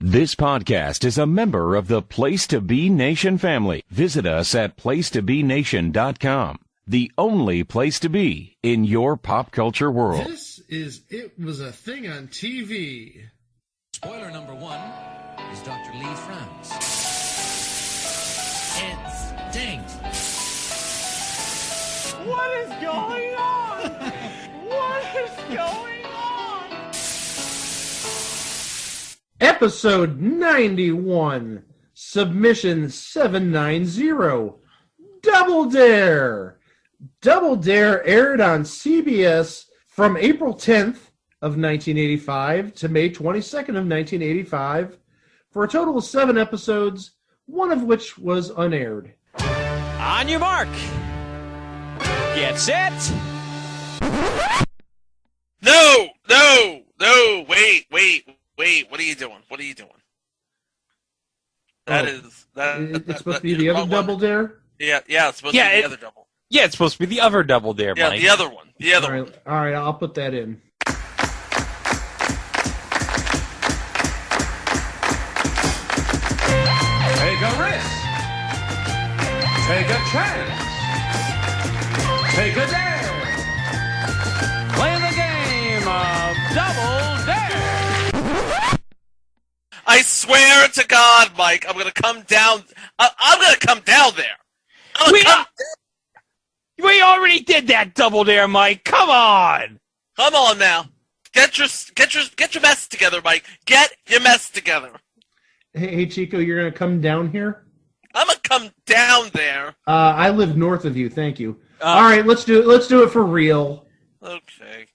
This podcast is a member of the Place to Be Nation family. Visit us at placetobenation.com, the only place to be in your pop culture world. This is It Was a Thing on TV. Spoiler number one is Dr. Lee frowns. It stinks. What is going on? What is going on? Episode 91, Submission 790, Double Dare. Double Dare aired on CBS from April 10th of 1985 to May 22nd of 1985 for a total of 7 episodes, one of which was unaired. On your mark. Get set. No, wait, what are you doing? It's supposed to be the other Double Dare? Yeah, it's supposed to be the other double. Yeah, it's supposed to be the other Double Dare, Yeah, Mike. the other one. All right, I'll put that in. Take a risk. Take a chance. Take a dare. Play the game of Double Dare. I swear to God, Mike, I'm gonna come down. I'm gonna come down there. We already did that Double Dare, Mike. Come on. Come on now. Get your mess together, Mike. Get your mess together. Hey, Chico, you're going to come down here? I'm gonna come down there. I live north of you, thank you. All right, let's do it. Let's do it for real. Okay.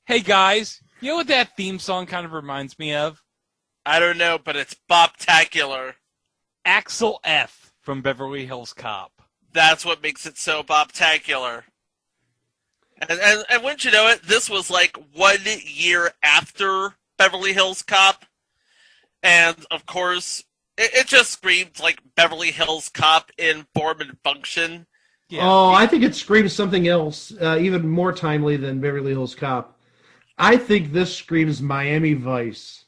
Hey, guys, you know what that theme song kind of reminds me of? I don't know, but it's boptacular. Axel F. from Beverly Hills Cop. That's what makes it so boptacular. And wouldn't you know it, this was like 1 year after Beverly Hills Cop. And, of course, it just screamed like Beverly Hills Cop in form and function. Yeah. Oh, I think it screams something else, even more timely than Beverly Hills Cop. I think this screams Miami Vice.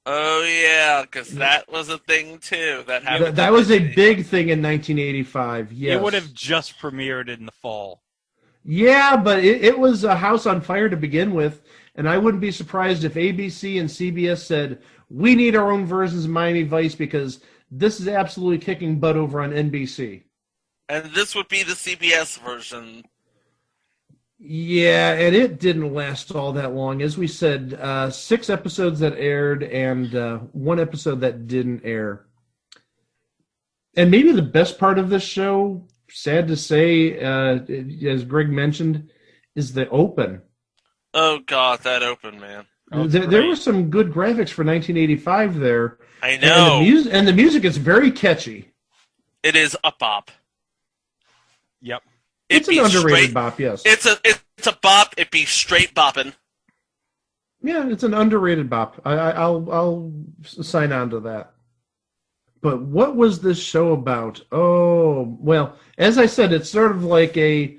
Oh, yeah, because that was a thing, too. That was a big thing in 1985, yes. It would have just premiered in the fall. Yeah, but it was a house on fire to begin with, and I wouldn't be surprised if ABC and CBS said, we need our own versions of Miami Vice because this is absolutely kicking butt over on NBC. And this would be the CBS version. Yeah, and it didn't last all that long. As we said, 6 episodes that aired and 1 episode that didn't air. And maybe the best part of this show, sad to say, as Greg mentioned, is the open. Oh, God, that open, man. There were some good graphics for 1985 there. I know. And the music is very catchy. It is a bop. Yep. It's an underrated bop, yes. It's a bop. It be straight bopping. Yeah, it's an underrated bop. I'll sign on to that. But what was this show about? Oh, well, as I said, it's sort of like a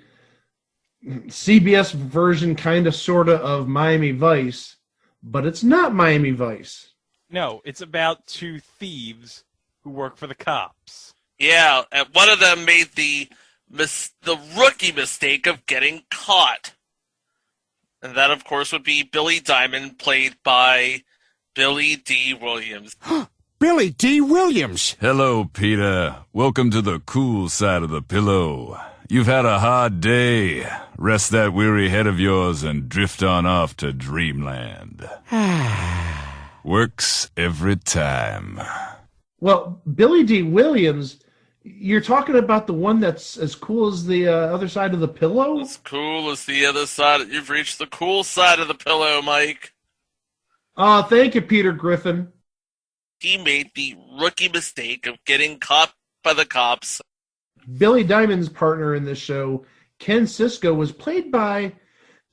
CBS version, kind of, sort of Miami Vice, but it's not Miami Vice. No, it's about two thieves who work for the cops. Yeah, and one of them made the rookie mistake of getting caught. And that, of course, would be Billy Diamond, played by Billy D. Williams. Billy D. Williams. Hello, Peter. Welcome to the cool side of the pillow. You've had a hard day. Rest that weary head of yours and drift on off to dreamland. Works every time. Well, Billy D. Williams, you're talking about the one that's as cool as the other side of the pillow? As cool as the other side. You've reached the cool side of the pillow, Mike. Oh, thank you, Peter Griffin. He made the rookie mistake of getting caught by the cops. Billy Diamond's partner in this show, Ken Sisko, was played by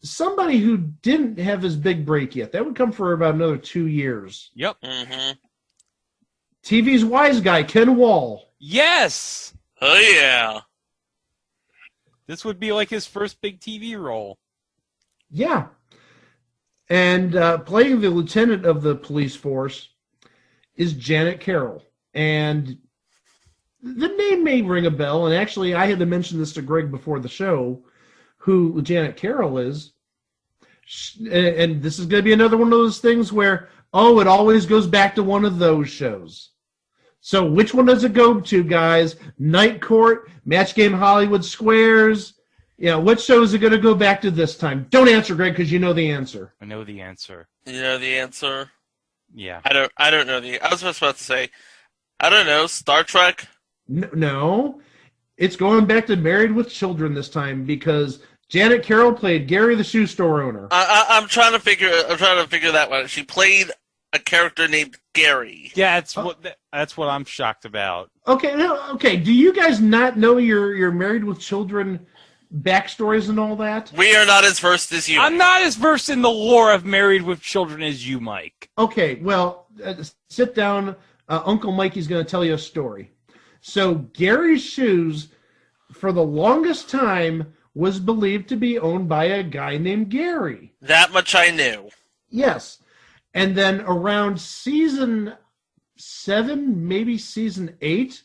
somebody who didn't have his big break yet. That would come for about another 2 years. Yep. Mm-hmm. TV's Wiseguy, Ken Wall. Yes! Oh, yeah. This would be like his first big TV role. Yeah. And playing the lieutenant of the police force is Janet Carroll. And the name may ring a bell, and actually I had to mention this to Greg before the show, who Janet Carroll is. And this is going to be another one of those things where, oh, it always goes back to one of those shows. So which one does it go to, guys? Night Court, Match Game Hollywood Squares? What show is it going to go back to this time? Don't answer, Greg, because you know the answer. I know the answer. You know the answer? Yeah. I don't know I was just about to say, I don't know, Star Trek? No. It's going back to Married with Children this time because Janet Carroll played Gary the shoe store owner. I'm trying to figure that one. She played a character named Gary. Yeah, that's what I'm shocked about. Okay. Do you guys not know your Married with Children backstories and all that? We are not as versed as you. I'm not as versed in the lore of Married with Children as you, Mike. Okay, well, sit down. Uncle Mikey's going to tell you a story. So Gary's Shoes, for the longest time, was believed to be owned by a guy named Gary. That much I knew. Yes. And then around season 7, maybe season 8,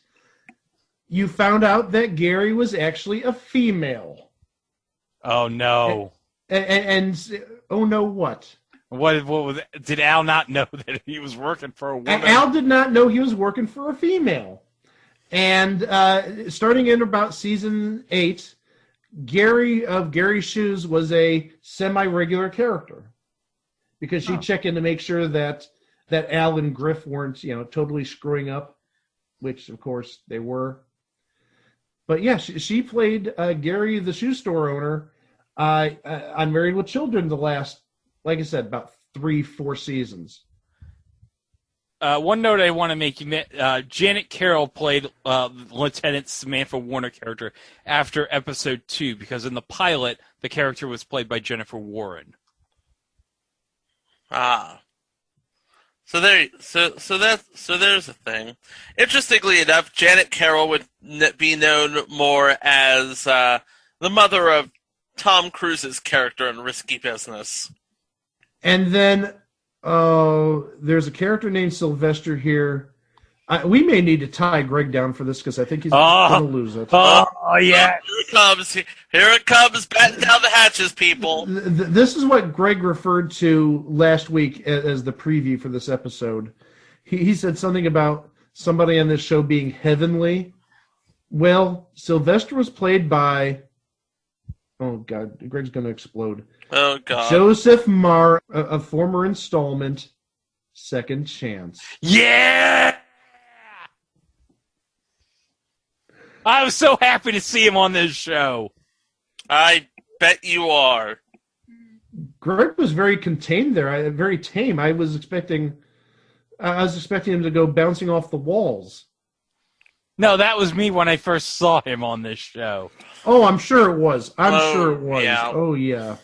you found out that Gary was actually a female. Oh, no. And oh, no, what? What was it? Did Al not know that he was working for a woman? Al did not know he was working for a female. And starting in about season 8, Gary of Gary's Shoes was a semi-regular character because she'd check in to make sure that Al and Griff weren't, totally screwing up, which of course they were. But yeah, she played Gary, the shoe store owner, on Married with Children the last, like I said, about 3-4 seasons. One note I want to make: Janet Carroll played Lieutenant Samantha Warner character after episode 2 because in the pilot the character was played by Jennifer Warren. So there's a thing. Interestingly enough, Janet Carroll would be known more as the mother of Tom Cruise's character in Risky Business. And then there's a character named Sylvester here. We may need to tie Greg down for this because I think he's going to lose it. Oh, yeah. Here it comes, batten down the hatches, people. This is what Greg referred to last week as the preview for this episode. He said something about somebody on this show being heavenly. Well, Sylvester was played by... Oh, God. Greg's going to explode. Oh, God. Joseph Marr, a former installment, Second Chance. Yeah! I was so happy to see him on this show. I bet you are. Greg was very contained there, very tame. I was expecting him to go bouncing off the walls. No, that was me when I first saw him on this show. Oh, I'm sure it was. I'm sure it was. Yeah. Oh, yeah.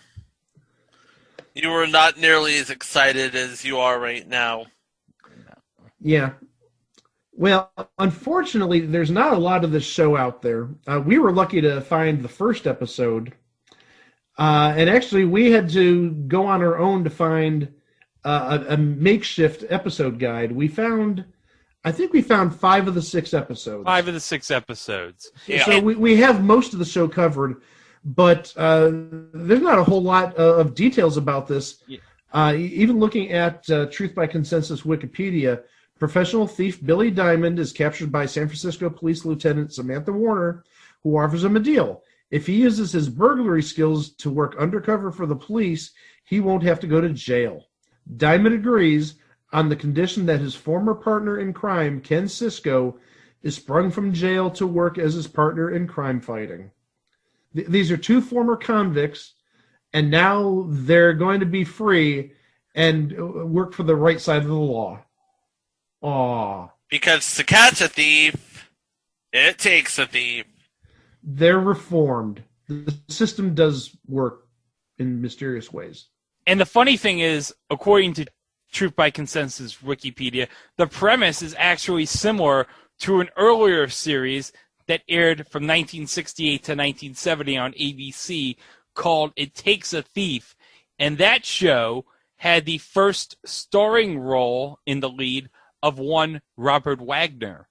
You were not nearly as excited as you are right now. Yeah. Well, unfortunately, there's not a lot of this show out there. We were lucky to find the first episode. And actually, we had to go on our own to find a makeshift episode guide. I think we found 5 of the 6 episodes. 5 of the 6 episodes. Yeah. So we have most of the show covered, but there's not a whole lot of details about this. Yeah. Even looking at Truth by Consensus Wikipedia, professional thief Billy Diamond is captured by San Francisco Police Lieutenant Samantha Warner, who offers him a deal. If he uses his burglary skills to work undercover for the police, he won't have to go to jail. Diamond agrees on the condition that his former partner in crime, Ken Cisco, is sprung from jail to work as his partner in crime fighting. These are 2 former convicts, and now they're going to be free and work for the right side of the law. Aw. Because to catch a thief, it takes a thief. They're reformed. The system does work in mysterious ways. And the funny thing is, according to Truth by Consensus Wikipedia, the premise is actually similar to an earlier series that aired from 1968 to 1970 on ABC called It Takes a Thief. And that show had the first starring role in the lead of one Robert Wagner.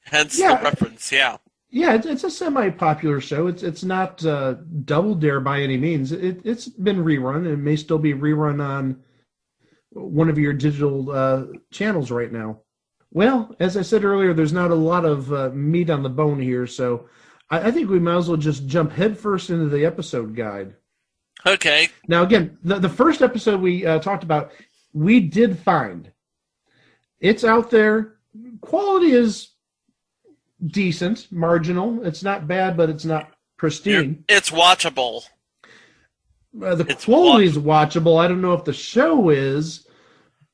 Hence the reference, yeah. Yeah, it's a semi-popular show. It's not Double Dare by any means. It's been rerun, and it may still be rerun on one of your digital channels right now. Well, as I said earlier, there's not a lot of meat on the bone here, so I think we might as well just jump headfirst into the episode guide. Okay. Now, again, the first episode we talked about, we did find. It's out there. Quality is decent, marginal. It's not bad, but it's not pristine. It's watchable. The quality is watchable. I don't know if the show is,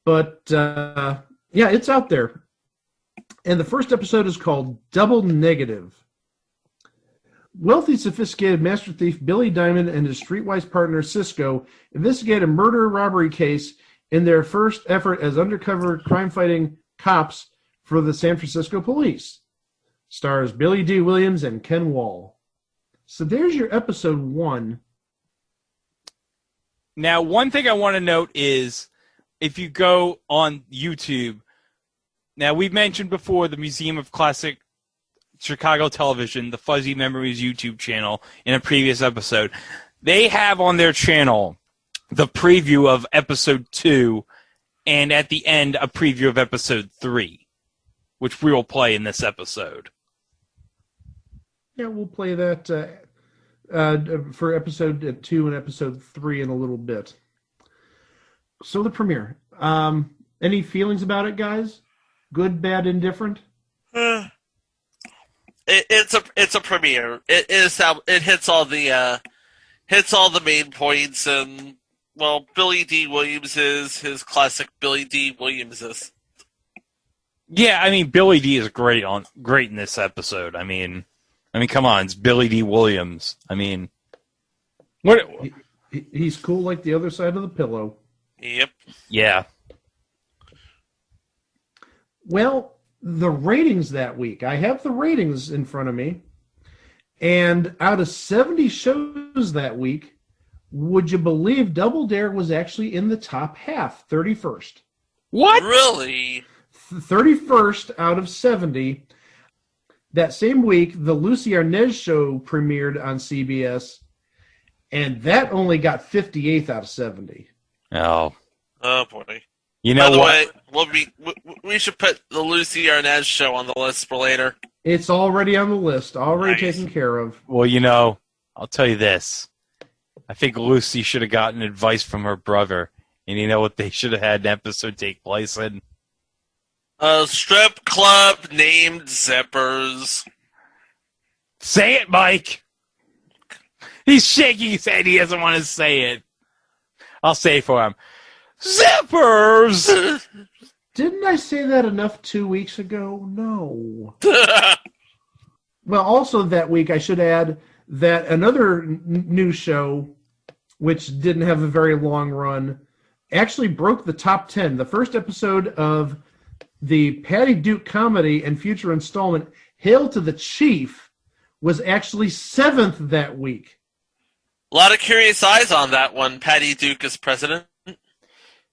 but yeah, it's out there. And the first episode is called Double Negative. Wealthy, sophisticated master thief Billy Diamond and his streetwise partner Cisco investigate a murder-robbery case in their first effort as undercover crime-fighting cops for the San Francisco police. Stars Billy D. Williams and Ken Wall. So there's your episode 1. Now, one thing I want to note is if you go on YouTube, now we've mentioned before the Museum of Classic Chicago Television, the Fuzzy Memories YouTube channel, in a previous episode. They have on their channel the preview of episode 2 and at the end a preview of episode 3, which we will play in this episode. Yeah, we'll play that for episode 2 and episode 3 in a little bit. So the premiere. Any feelings about it, guys? Good, bad, indifferent? It's a premiere. It hits all the main points, and well, Billy D. Williams is his classic Billy D. Williams is. Yeah, I mean Billy D. is great in this episode. I mean, come on, it's Billy D. Williams. I mean, what? He's cool like the other side of the pillow. Yep. Yeah. Well, the ratings that week. I have the ratings in front of me. And out of 70 shows that week, would you believe Double Dare was actually in the top half, 31st? What? Really? 31st out of 70. That same week, the Lucy Arnaz show premiered on CBS, and that only got 58th out of 70. Oh. Oh, boy. You know what? By the way, we should put the Lucy Arnaz show on the list for later. It's already on the list, already Nice. taken care of. Well, you know, I'll tell you this. I think Lucy should have gotten advice from her brother. And you know what they should have had an episode take place in? A strip club named Zippers. Say it, Mike! He's shaking his head. He doesn't want to say it. I'll say it for him. Zippers! Didn't I say that enough 2 weeks ago? No. Well, also that week, I should add that another new show which didn't have a very long run, actually broke the top 10. The first episode of the Patty Duke comedy and future installment, Hail to the Chief, was actually 7th that week. A lot of curious eyes on that one, Patty Duke as president.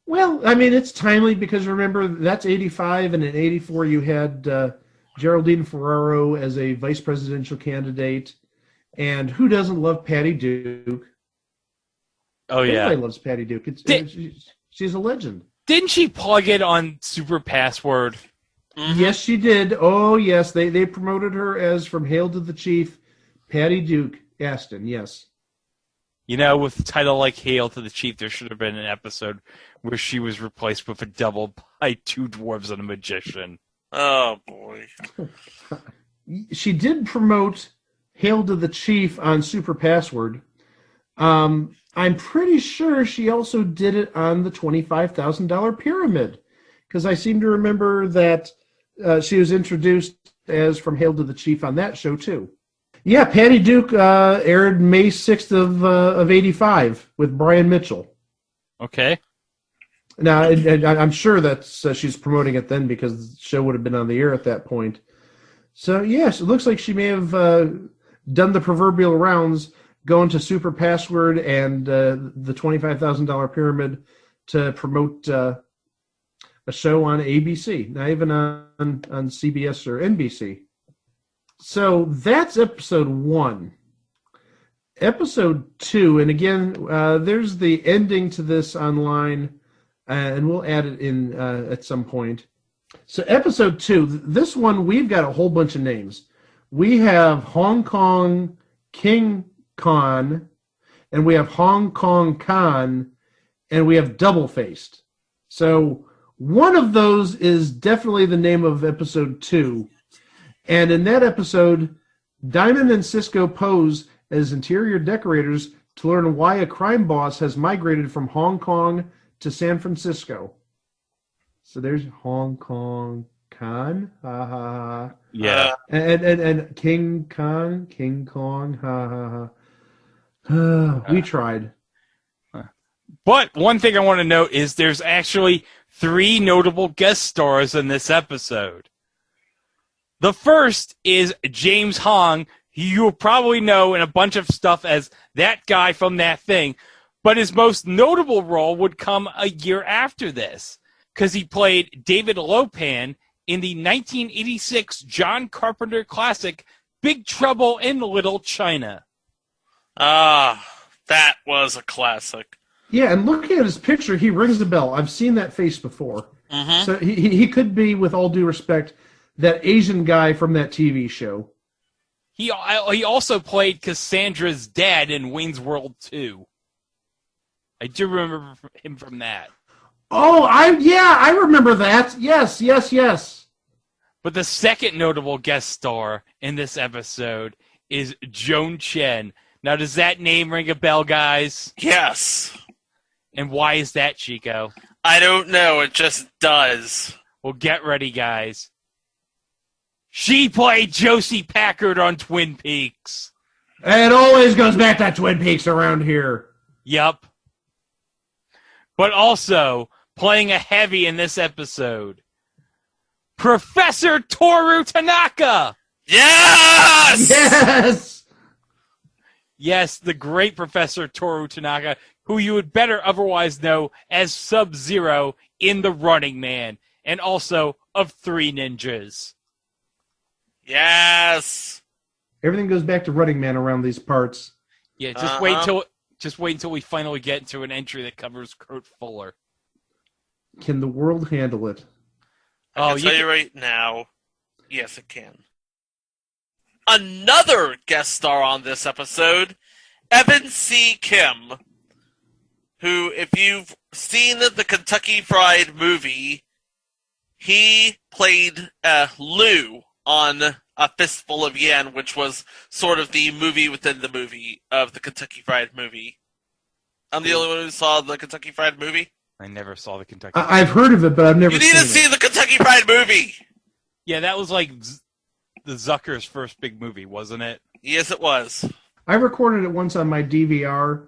Well, I mean, it's timely because remember, that's 85, and in 84 you had Geraldine Ferraro as a vice presidential candidate. And who doesn't love Patty Duke? Oh, yeah. Everybody loves Patty Duke. She's a legend. Didn't she plug it on Super Password? Mm-hmm. Yes, she did. Oh, yes. They promoted her as from Hail to the Chief, Patty Duke Aston, yes. You know, with a title like Hail to the Chief, there should have been an episode where she was replaced with a double by 2 dwarves and a magician. Oh, boy. She did promote Hail to the Chief on Super Password. I'm pretty sure she also did it on the $25,000 Pyramid, because I seem to remember that she was introduced as from Hail to the Chief on that show, too. Yeah, Patty Duke aired May 6th of 85 with Brian Mitchell. Okay. Now, I'm sure that she's promoting it then because the show would have been on the air at that point. So, yes, it looks like she may have done the proverbial rounds, going to Super Password and the $25,000 Pyramid to promote a show on ABC, not even on CBS or NBC. So that's episode 1. Episode 2, and again, there's the ending to this online, and we'll add it in at some point. So episode 2, this one, we've got a whole bunch of names. We have Hong Kong King Khan, and we have Hong Kong Khan, and we have Double Faced. So one of those is definitely the name of episode 2. And in that episode, Diamond and Cisco pose as interior decorators to learn why a crime boss has migrated from Hong Kong to San Francisco. So there's Hong Kong Khan, ha ha ha. Yeah. And King Kong, ha ha ha. We tried. But one thing I want to note is there's actually 3 notable guest stars in this episode. The first is James Hong, who you'll probably know in a bunch of stuff as that guy from That Thing, but his most notable role would come a year after this, because he played David Lopan in the 1986 John Carpenter classic Big Trouble in Little China. Ah, that was a classic. Yeah, and looking at his picture, he rings the bell. I've seen that face before. Mm-hmm. So he could be, with all due respect, that Asian guy from that TV show. He also played Cassandra's dad in Wayne's World 2. I do remember him from that. Oh, I remember that. Yes. But the second notable guest star in this episode is Joan Chen. Now, does that name ring a bell, guys? Yes. And why is that, Chico? I don't know. It just does. Well, get ready, guys. She played Josie Packard on Twin Peaks. It always goes back to Twin Peaks around here. Yup. But also, playing a heavy in this episode, Professor Toru Tanaka! Yes! Yes! Yes, the great Professor Toru Tanaka, who you would better otherwise know as Sub-Zero in The Running Man, and also of Three Ninjas. Yes! Everything goes back to Running Man around these parts. Yeah, just wait until we finally get into an entry that covers Kurt Fuller. Can the world handle it? I can tell you right now, yes, it can. Another guest star on this episode, Evan C. Kim, who, if you've seen the Kentucky Fried Movie, he played Lou on A Fistful of Yen, which was sort of the movie within the movie of the Kentucky Fried Movie. I'm the only one who saw the Kentucky Fried Movie. I never saw the Kentucky. I've heard of it, but I've never seen it. You need to see the Kentucky Fried Movie! Yeah, that was like the Zucker's first big movie, wasn't it? Yes, it was. I recorded it once on my DVR,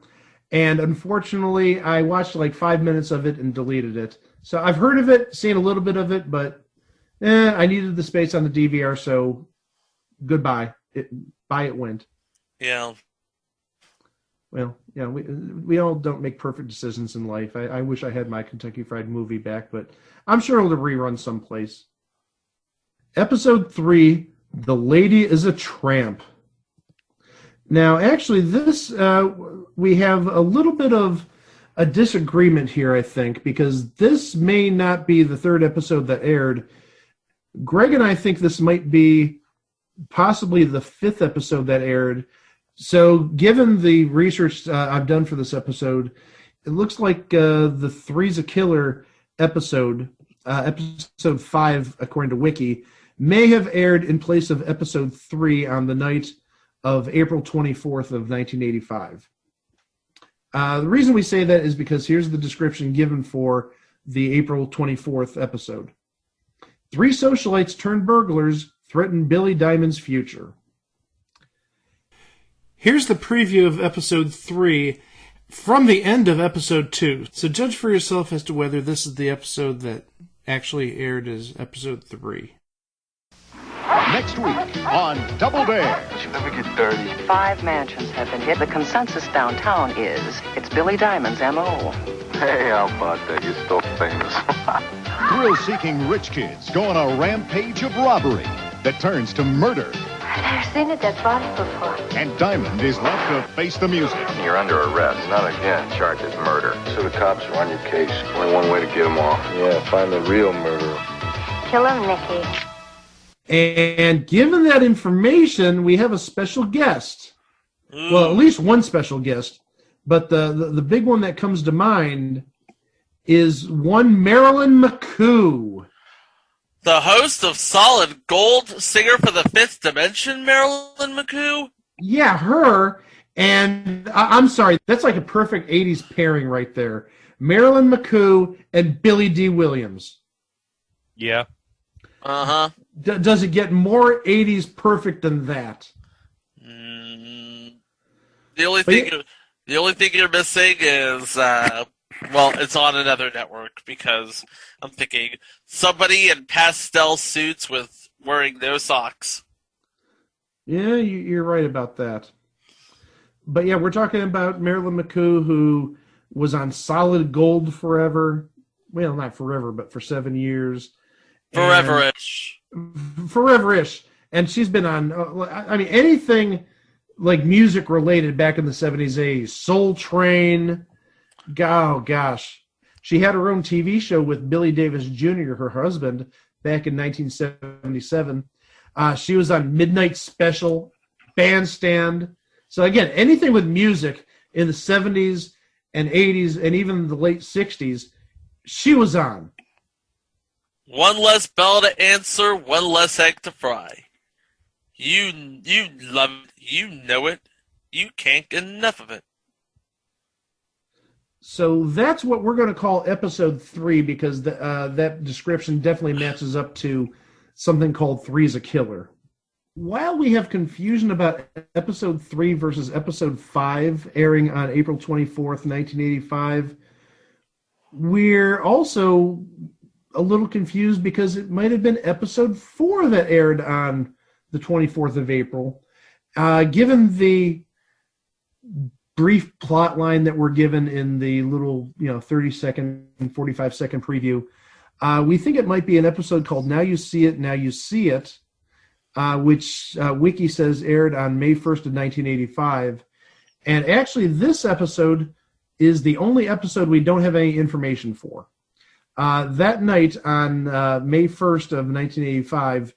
And unfortunately, I watched like 5 minutes of it and deleted it. So I've heard of it, seen a little bit of it, but I needed the space on the DVR, so goodbye. By it went. Yeah. Well, yeah, we all don't make perfect decisions in life. I wish I had my Kentucky Fried Movie back, but I'm sure it'll rerun someplace. Episode 3, The Lady is a Tramp. Now, actually, this, we have a little bit of a disagreement here, I think, because this may not be the third episode that aired. Greg and I think this might be possibly the 5th episode that aired. So, given the research I've done for this episode, it looks like the Three's a Killer episode, episode 5, according to Wiki, may have aired in place of episode 3 on the night of April 24th of 1985. The reason we say that is because here's the description given for the April 24th episode. 3 socialites turned burglars threaten Billy Diamond's future. Here's the preview of episode 3 from the end of episode 2. So judge for yourself as to whether this is the episode that actually aired as episode 3. Next week on Double Dare. Did you ever get dirty? 5 mansions have been hit. The consensus downtown is it's Billy Diamond's M.O. Hey, how about that? You're still famous. Thrill-seeking rich kids go on a rampage of robbery that turns to murder. I've never seen a dead body before. And Diamond is left to face the music. You're under arrest. Not again. Charged as murder. So the cops are on your case. Only one way to get them off. Yeah, find the real murderer. Kill him, Nicky. And given that information, we have a special guest. Well, at least one special guest. But the big one that comes to mind is one Marilyn McCoo. The host of Solid Gold, singer for the Fifth Dimension, Marilyn McCoo? Yeah, her. And I'm sorry, that's like a perfect 80s pairing right there. Marilyn McCoo and Billy D. Williams. Yeah. Uh-huh. Does it get more 80s perfect than that? The only thing you're missing is, it's on another network because I'm thinking somebody in pastel suits with wearing no socks. Yeah, you're right about that. But yeah, we're talking about Marilyn McCoo, who was on Solid Gold forever. Well, not forever, but for 7 years. Forever-ish. Forever-ish. And she's been on, anything like music related back in the 70s, 80s. Soul Train. Oh, gosh. She had her own TV show with Billy Davis Jr., her husband, back in 1977. She was on Midnight Special, Bandstand. So, again, anything with music in the 70s and 80s and even the late 60s, she was on. One less bell to answer, one less egg to fry. You love it. You know it. You can't get enough of it. So that's what we're going to call episode 3 because that description definitely matches up to something called Three's a Killer. While we have confusion about episode 3 versus episode 5 airing on April 24th, 1985, we're also a little confused because it might have been episode 4 that aired on the 24th of April. Given the brief plot line that we're given in the little 30-second and 45-second preview, we think it might be an episode called Now You See It, Now You See It, which Wiki says aired on May 1st of 1985. And actually, this episode is the only episode we don't have any information for. That night on May 1st of 1985,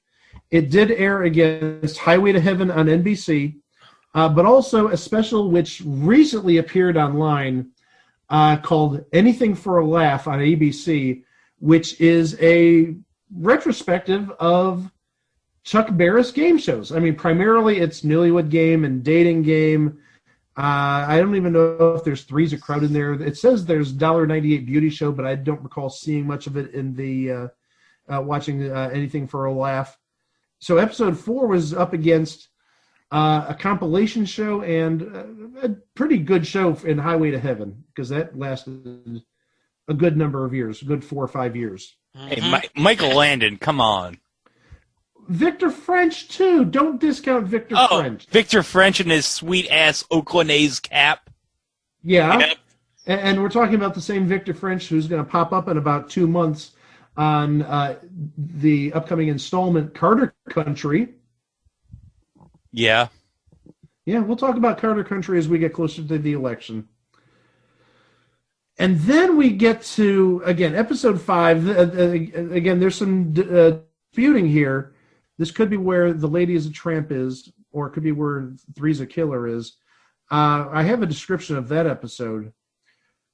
it did air against Highway to Heaven on NBC, but also a special which recently appeared online called Anything for a Laugh on ABC, which is a retrospective of Chuck Barris game shows. I mean, primarily it's Newlywed Game and Dating Game. I don't even know if there's Three's a Crowd in there. It says there's $1.98 Beauty Show, but I don't recall seeing much of it in the watching Anything for a Laugh. So episode 4 was up against a compilation show, and a pretty good show in Highway to Heaven, because that lasted a good number of years, a good 4 or 5 years. Hey, Michael Landon, come on. Victor French, too. Don't discount Victor French. Victor French and his sweet-ass Oakland A's cap. Yeah. Yep. And we're talking about the same Victor French who's going to pop up in about 2 months on the upcoming installment Carter Country. Yeah. Yeah, we'll talk about Carter Country as we get closer to the election. And then we get to, again, episode 5. Again, there's some disputing here. This could be where The Lady is a Tramp is, or it could be where Three's a Killer is. I have a description of that episode.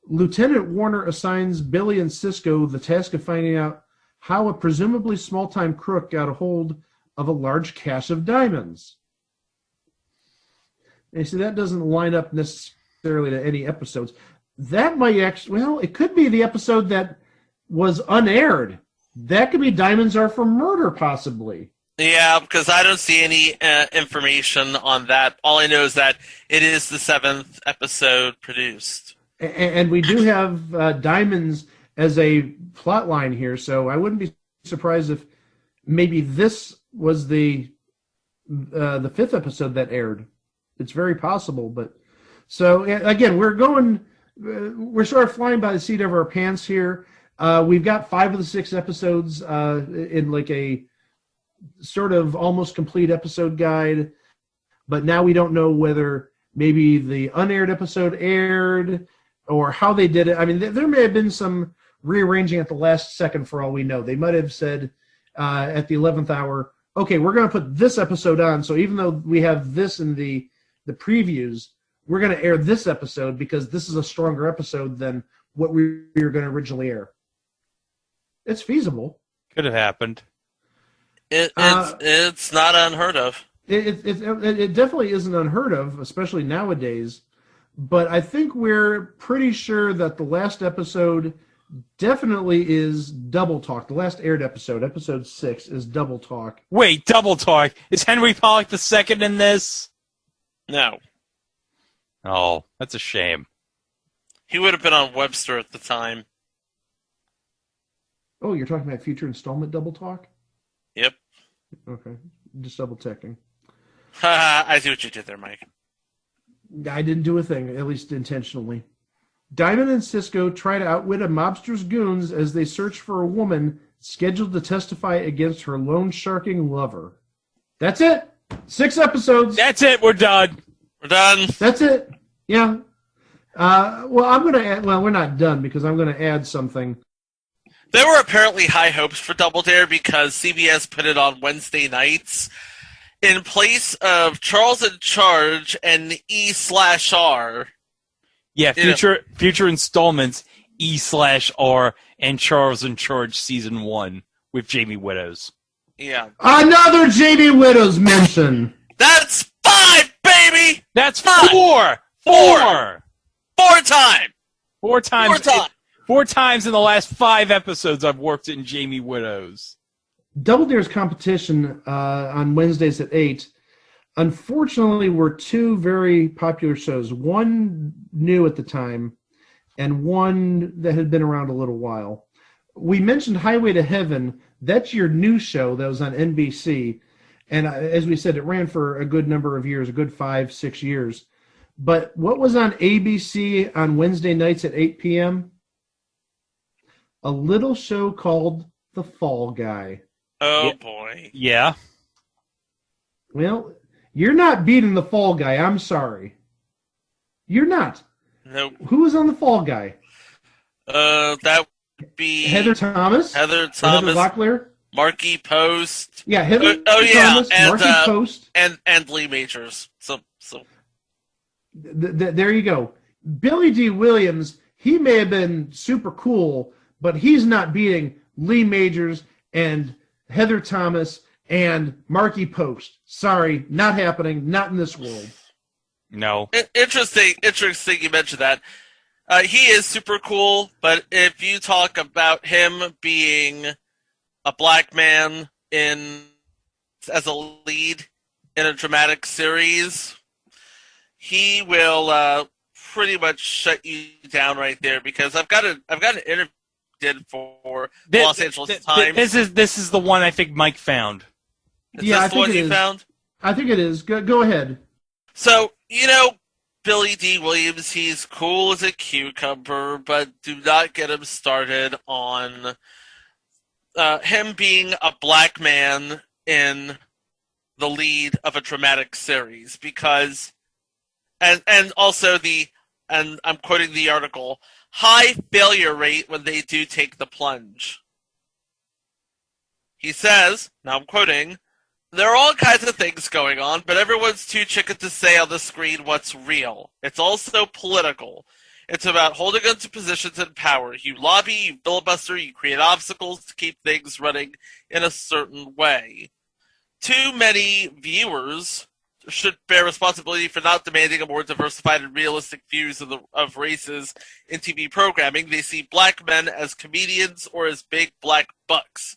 Lieutenant Warner assigns Billy and Cisco the task of finding out how a presumably small-time crook got a hold of a large cache of diamonds. And see, that doesn't line up necessarily to any episodes. That might actually, well, it could be the episode that was unaired. That could be Diamonds Are for Murder, possibly. Yeah, because I don't see any information on that. All I know is that it is the 7th episode produced. And we do have Diamonds as a plot line here, so I wouldn't be surprised if maybe this was the 5th episode that aired. It's very possible, but so again, we're sort of flying by the seat of our pants here. We've got 5 of the 6 episodes in like a sort of almost complete episode guide, but now we don't know whether maybe the unaired episode aired or how they did it. I mean, there may have been some rearranging at the last second for all we know. They might have said at the 11th hour, okay, we're going to put this episode on, so even though we have this in the previews, we're going to air this episode because this is a stronger episode than what we were going to originally air. It's feasible. Could have happened. It's not unheard of. It definitely isn't unheard of, especially nowadays. But I think we're pretty sure that the last episode definitely is Double Talk. The last aired episode, episode 6, is Double Talk. Wait, Double Talk. Is Henry Pollock II in this? No. Oh, that's a shame. He would have been on Webster at the time. Oh, you're talking about future installment Double Talk? Yep. Okay. Just double checking. I see what you did there, Mike. I didn't do a thing, at least intentionally. Diamond and Cisco try to outwit a mobster's goons as they search for a woman scheduled to testify against her loan sharking lover. That's it. 6 episodes. That's it. We're done. We're done. That's it. Yeah. Well, I'm going to add... Well, we're not done because I'm going to add something. There were apparently high hopes for Double Dare because CBS put it on Wednesday nights in place of Charles in Charge and E/R. Yeah, future installments E/R and Charles in Charge season 1 with Jamie Widows. Yeah. Another Jamie Widows mention. That's 5, baby. That's 4. 4 times. 4 times. 4 times in the last 5 episodes I've worked in Jamie Widows. Double Dare's competition on Wednesdays at 8, unfortunately, were 2 very popular shows. One new at the time, and one that had been around a little while. We mentioned Highway to Heaven. That's your new show that was on NBC. And as we said, it ran for a good number of years, a good 5-6 years. But what was on ABC on Wednesday nights at 8 p.m.? A little show called The Fall Guy. Oh, boy. Yeah. Well, you're not beating The Fall Guy. I'm sorry. You're not. Nope. Who was on The Fall Guy? That would be... Heather Thomas? Heather Locklear? Marky Post. Yeah, Heather Thomas, and, Marky Post. And Lee Majors. So. There you go. Billy D. Williams, he may have been super cool, but he's not beating Lee Majors and Heather Thomas and Marky Post. Sorry, not happening. Not in this world. No. Interesting you mentioned that. He is super cool, but if you talk about him being a black man as a lead, in a dramatic series, he will pretty much shut you down right there, because I've got an interview he did for Los Angeles Times. This is the one I think Mike found. Is this the one you found? I think it is. Go ahead. So, Billy D. Williams, he's cool as a cucumber, but do not get him started on him being a black man in the lead of a dramatic series, because, and also and I'm quoting the article, high failure rate when they do take the plunge. He says, now I'm quoting, there are all kinds of things going on, but everyone's too chicken to say on the screen what's real. It's also political. It's about holding on to positions in power. You lobby, you filibuster, you create obstacles to keep things running in a certain way. Too many viewers should bear responsibility for not demanding a more diversified and realistic views of races in TV programming. They see black men as comedians or as big black bucks.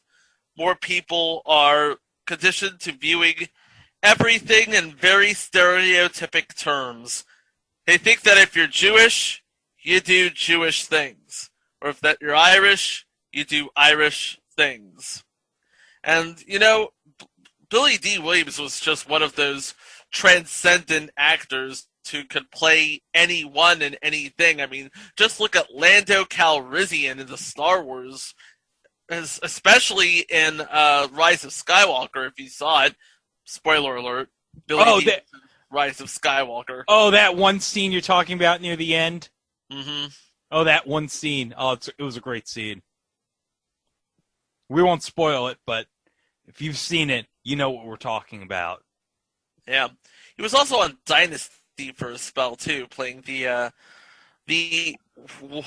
More people are conditioned to viewing everything in very stereotypic terms. They think that if you're Jewish, you do Jewish things. Or if that you're Irish, you do Irish things. And, Billy D. Williams was just one of those transcendent actors who could play anyone and anything. I mean, just look at Lando Calrissian in the Star Wars, especially in Rise of Skywalker, if you saw it. Spoiler alert. Billy D. Rise of Skywalker. Oh, that one scene you're talking about near the end? Mm-hmm. Oh, that one scene. Oh, it was a great scene. We won't spoil it, but if you've seen it, you know what we're talking about. Yeah. He was also on Dynasty for a spell, too, playing the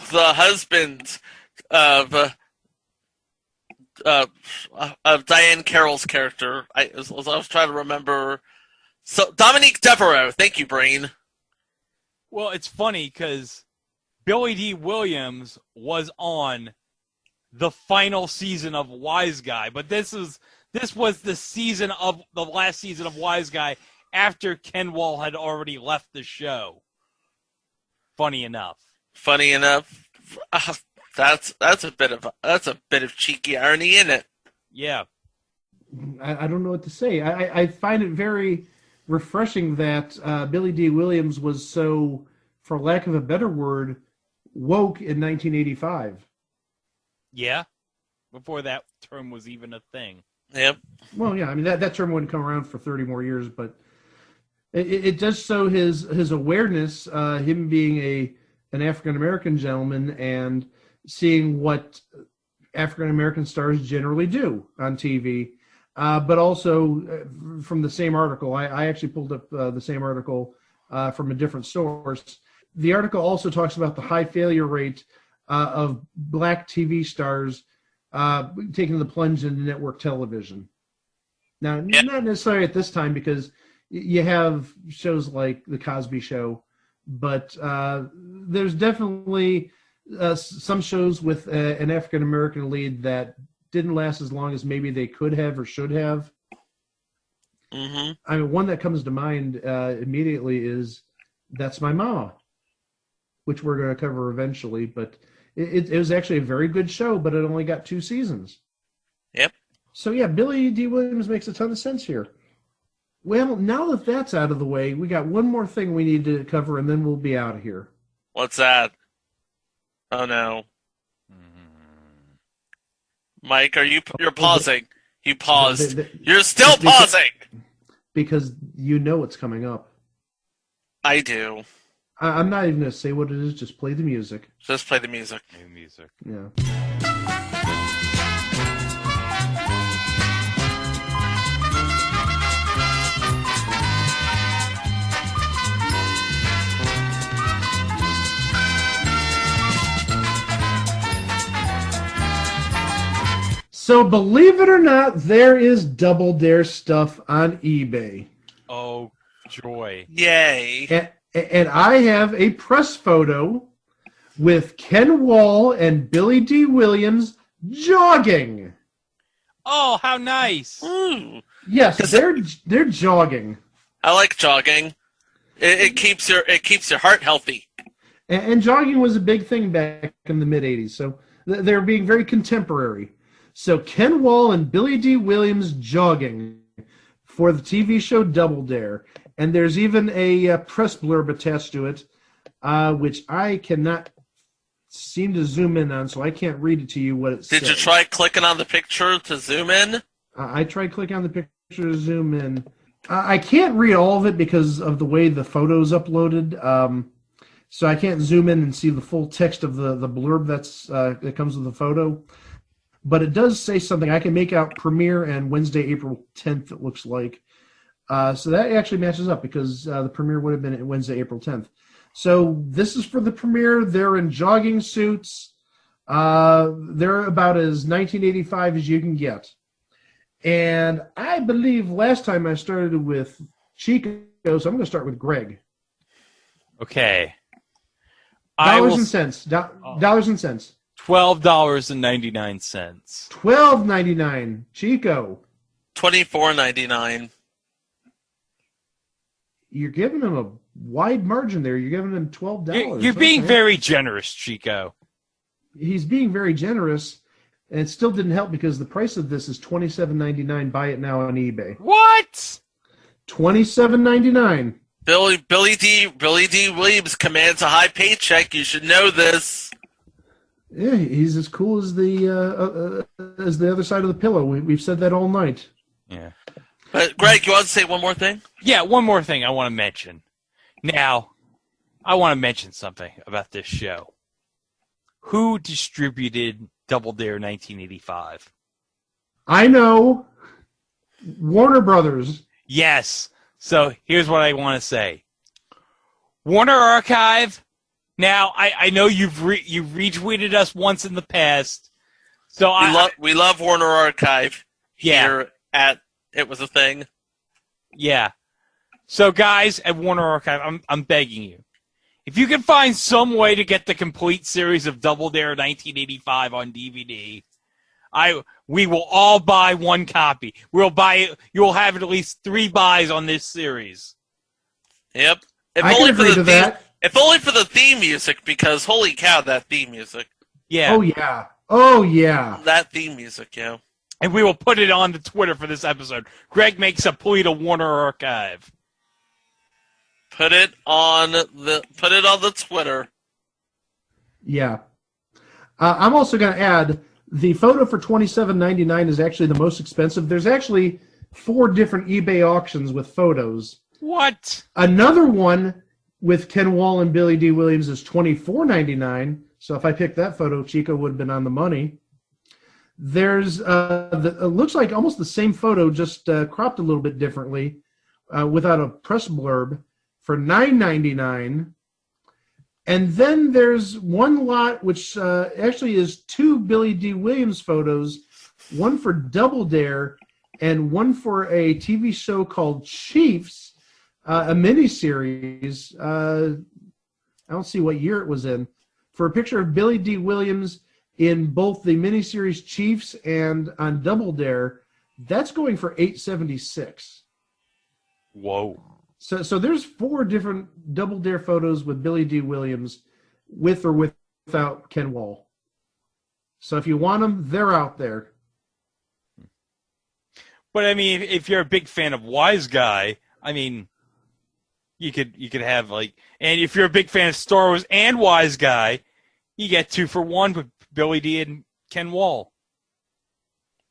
husband of Diane Carroll's character. I was trying to remember. So Dominique Devereaux. Thank you, Brain. Well, it's funny because Billy D. Williams was on the final season of Wiseguy, but this was the last season of Wiseguy after Ken Wall had already left the show. Funny enough. That's a bit of cheeky irony in it. Yeah. I don't know what to say. I find it very refreshing that Billy D. Williams was so, for lack of a better word, woke in 1985. Yeah. Before that term was even a thing. Yep. Well, yeah. I mean, that term wouldn't come around for 30 more years, but it does show his awareness, him being an African-American gentleman and seeing what African-American stars generally do on TV. But also from the same article, I actually pulled up the same article from a different source. The article also talks about the high failure rate of black TV stars taking the plunge into network television. Now, not necessarily at this time, because you have shows like The Cosby Show, but there's definitely some shows with an African-American lead that didn't last as long as maybe they could have or should have. Mm-hmm. I mean, one that comes to mind immediately is That's My Mama, which we're going to cover eventually, but it was actually a very good show, but it only got 2 seasons. Yep. So yeah, Billy D. Williams makes a ton of sense here. Well, now that that's out of the way, we got one more thing we need to cover, and then we'll be out of here. What's that? Oh no. Mike, you're pausing. You paused. You're still pausing. Because you know what's coming up. I do. I'm not even going to say what it is. Just play the music. Just play the music. Yeah. So believe it or not, there is Double Dare stuff on eBay. Oh, joy. Yay. And I have a press photo with Ken Wall and Billy D. Williams jogging. Oh, how nice. Ooh. Yes, they're jogging. I like jogging. It keeps your heart healthy. And jogging was a big thing back in the mid-'80s, so they're being very contemporary. So Ken Wall and Billy D. Williams jogging for the TV show Double Dare. And there's even a press blurb attached to it, which I cannot seem to zoom in on, so I can't read it to you what it says. Did you try clicking on the picture to zoom in? I tried clicking on the picture to zoom in. I can't read all of it because of the way the photo's uploaded. So I can't zoom in and see the full text of the blurb that comes with the photo. But it does say something. I can make out premiere and Wednesday, April 10th, it looks like. So that actually matches up because the premiere would have been Wednesday, April 10th. So this is for the premiere. They're in jogging suits. They're about as 1985 as you can get. And I believe last time I started with Chico, so I'm going to start with Greg. Okay. Dollars and cents. Dollars and cents. $12.99. $12.99. Chico. $24.99. You're giving him a wide margin there. You're giving him $12. You're being very generous, Chico. He's being very generous, and it still didn't help because the price of this is $27.99. Buy it now on eBay. What? $27.99. Billy D. Williams commands a high paycheck. You should know this. Yeah, he's as cool as the other side of the pillow. We've said that all night. Yeah. But Greg, you want to say one more thing? Yeah, one more thing I want to mention. Now, I want to mention something about this show. Who distributed Double Dare 1985? I know. Warner Brothers. Yes. So here's what I want to say. Warner Archive. Now, I know you've retweeted us once in the past. So we love Warner Archive here at It Was a Thing. Yeah. So guys at Warner Archive, I'm begging you. If you can find some way to get the complete series of Double Dare 1985 on DVD, we will all buy one copy. We'll buy it. You will have at least 3 buys on this series. Yep. I can agree to that. If only for the theme music, because holy cow, that theme music. Yeah. Oh, yeah. Oh, yeah. That theme music, yeah. And we will put it on the Twitter for this episode. Greg makes a plea to Warner Archive. Put it on the Twitter. Yeah. I'm also going to add, the photo for $27.99 is actually the most expensive. There's actually 4 different eBay auctions with photos. What? Another one with Ken Wall and Billy D. Williams is $24.99. So if I picked that photo, Chico would have been on the money. There's it looks like almost the same photo, just cropped a little bit differently, without a press blurb, for $9.99. And then there's one lot which actually is 2 Billy D. Williams photos, one for Double Dare and one for a TV show called Chiefs, a miniseries. I don't see what year it was in. For a picture of Billy D. Williams in both the miniseries Chiefs and on Double Dare, that's going for $8.76. Whoa. So there's 4 different Double Dare photos with Billy D. Williams, with or without Ken Wall. So if you want them, they're out there. But I mean, if you're a big fan of Wiseguy, I mean, you could have and if you're a big fan of Star Wars and Wiseguy, you get 2 for 1 with Billy D. and Ken Wall.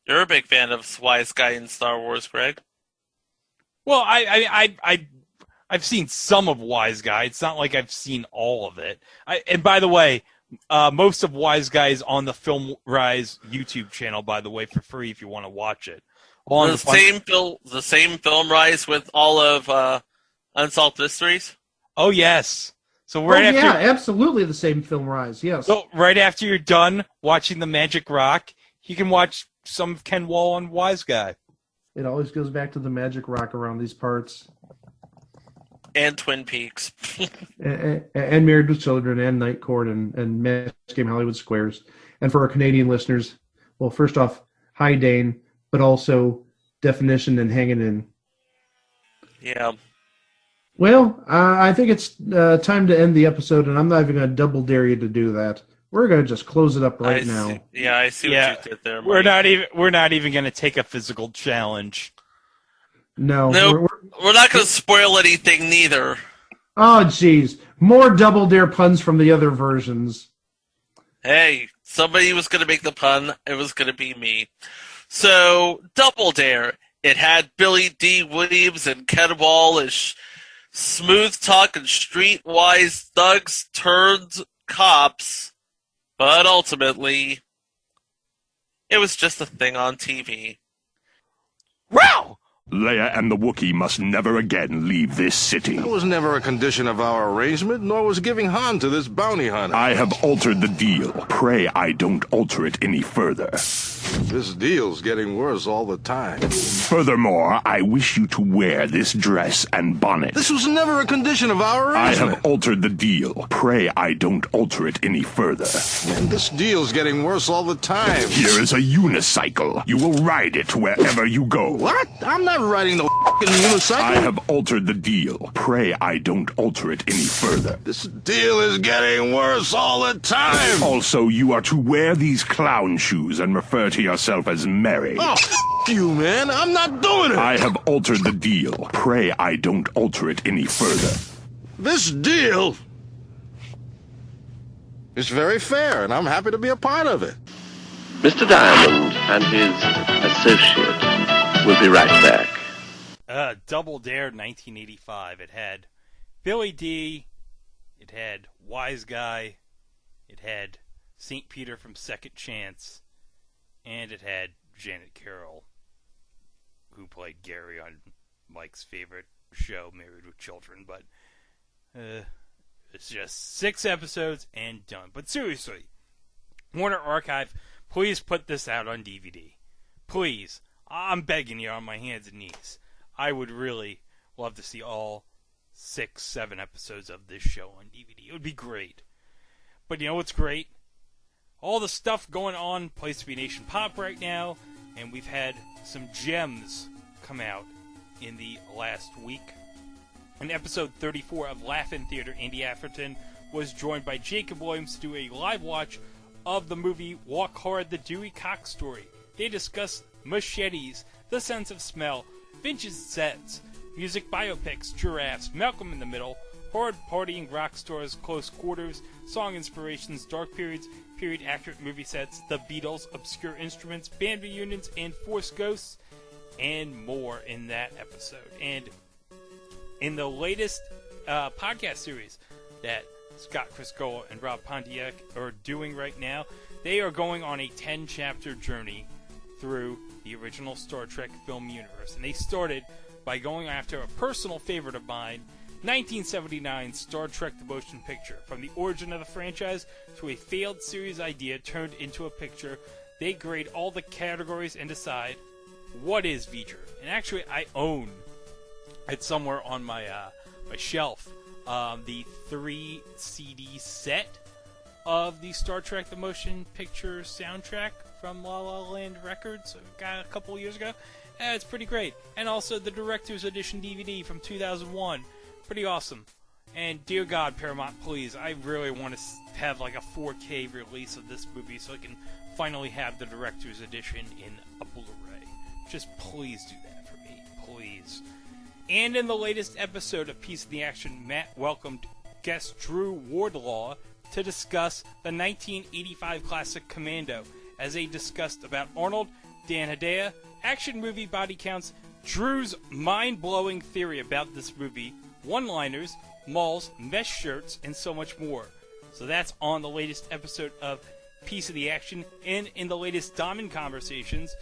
You're a big fan of Wiseguy in Star Wars, Greg. Well, I've seen some of Wiseguy. It's not like I've seen all of it. And by the way, most of Wiseguy is on the Film Rise YouTube channel, by the way, for free if you want to watch it. The same Film Rise with all of Unsolved Mysteries? Oh, yes. So absolutely the same Film Rise, yes. So right after you're done watching The Magic Rock, you can watch some of Ken Wall and Wiseguy. It always goes back to the Magic Rock around these parts. And Twin Peaks. and Married with Children, and Night Court, and Match Game Hollywood Squares. And for our Canadian listeners, well, first off, hi, Dane, but also definition and hanging in. Yeah. Well, I think it's time to end the episode, and I'm not even going to double dare you to do that. We're going to just close it up right now. I see what you did there, Mike. We're not even going to take a physical challenge. No. We're not going to spoil anything neither. Oh, jeez. More double dare puns from the other versions. Hey, somebody was going to make the pun. It was going to be me. So, Double Dare. It had Billy D. Williams and Ken Wall as smooth-talking, streetwise thugs turned cops, but ultimately, it was just a thing on TV. Wow! Leia and the Wookiee must never again leave this city. That was never a condition of our arrangement, nor was giving Han to this bounty hunter. I have altered the deal. Pray I don't alter it any further. This deal's getting worse all the time. Furthermore, I wish you to wear this dress and bonnet. This was never a condition of our arrangement. I have altered the deal. Pray I don't alter it any further. And this deal's getting worse all the time. Here is a unicycle. You will ride it wherever you go. What? I'm not riding the f***ing unicycle. I have altered the deal. Pray I don't alter it any further. This deal is getting worse all the time. Also, you are to wear these clown shoes and refer to yourself as Mary. Oh, f*** you, man. I'm not doing it. I have altered the deal. Pray I don't alter it any further. This deal is very fair, and I'm happy to be a part of it. Mr. Diamond and his associate will be right back. Double Dare 1985. It had Billy D. It had Wiseguy. It had St. Peter from Second Chance. And it had Janet Carroll, who played Gary on Mike's favorite show, Married with Children. But it's just 6 episodes and done. But seriously, Warner Archive, please put this out on DVD. Please. I'm begging you on my hands and knees. I would really love to see all 6, 7 episodes of this show on DVD. It would be great. But you know what's great? All the stuff going on Place to Be Nation Pop right now, and we've had some gems come out in the last week. In episode 34 of Laugh-In Theater, Andy Atherton was joined by Jacob Williams to do a live watch of the movie Walk Hard, the Dewey Cox Story. They discuss machetes, the sense of smell, vintage sets, music biopics, giraffes, Malcolm in the Middle, hard partying rock stars, close quarters, song inspirations, dark periods, period accurate movie sets, the Beatles, obscure instruments, band reunions, and Force Ghosts, and more in that episode. And in the latest podcast series that Scott Criscola and Rob Pontiac are doing right now, they are going on a 10-chapter journey through the original Star Trek film universe. And they started by going after a personal favorite of mine, 1979 Star Trek the Motion Picture. From the origin of the franchise to a failed series idea turned into a picture, they grade all the categories and decide what is feature. And actually, I own it somewhere on my my shelf, the 3 CD set of the Star Trek the Motion Picture soundtrack from La La Land Records. Got a couple years ago. It's pretty great. And also the Director's Edition DVD from 2001. Pretty awesome. And dear God, Paramount, please, I really want to have like a 4K release of this movie so I can finally have the Director's Edition in a Blu-ray. Just please do that for me. Please. And in the latest episode of Piece of the Action, Matt welcomed guest Drew Wardlaw to discuss the 1985 classic Commando, as they discussed about Arnold, Dan Hedaya, action movie body counts, Drew's mind-blowing theory about this movie, one-liners, malls, mesh shirts, and so much more. So that's on the latest episode of Piece of the Action. And in the latest Diamond Conversations,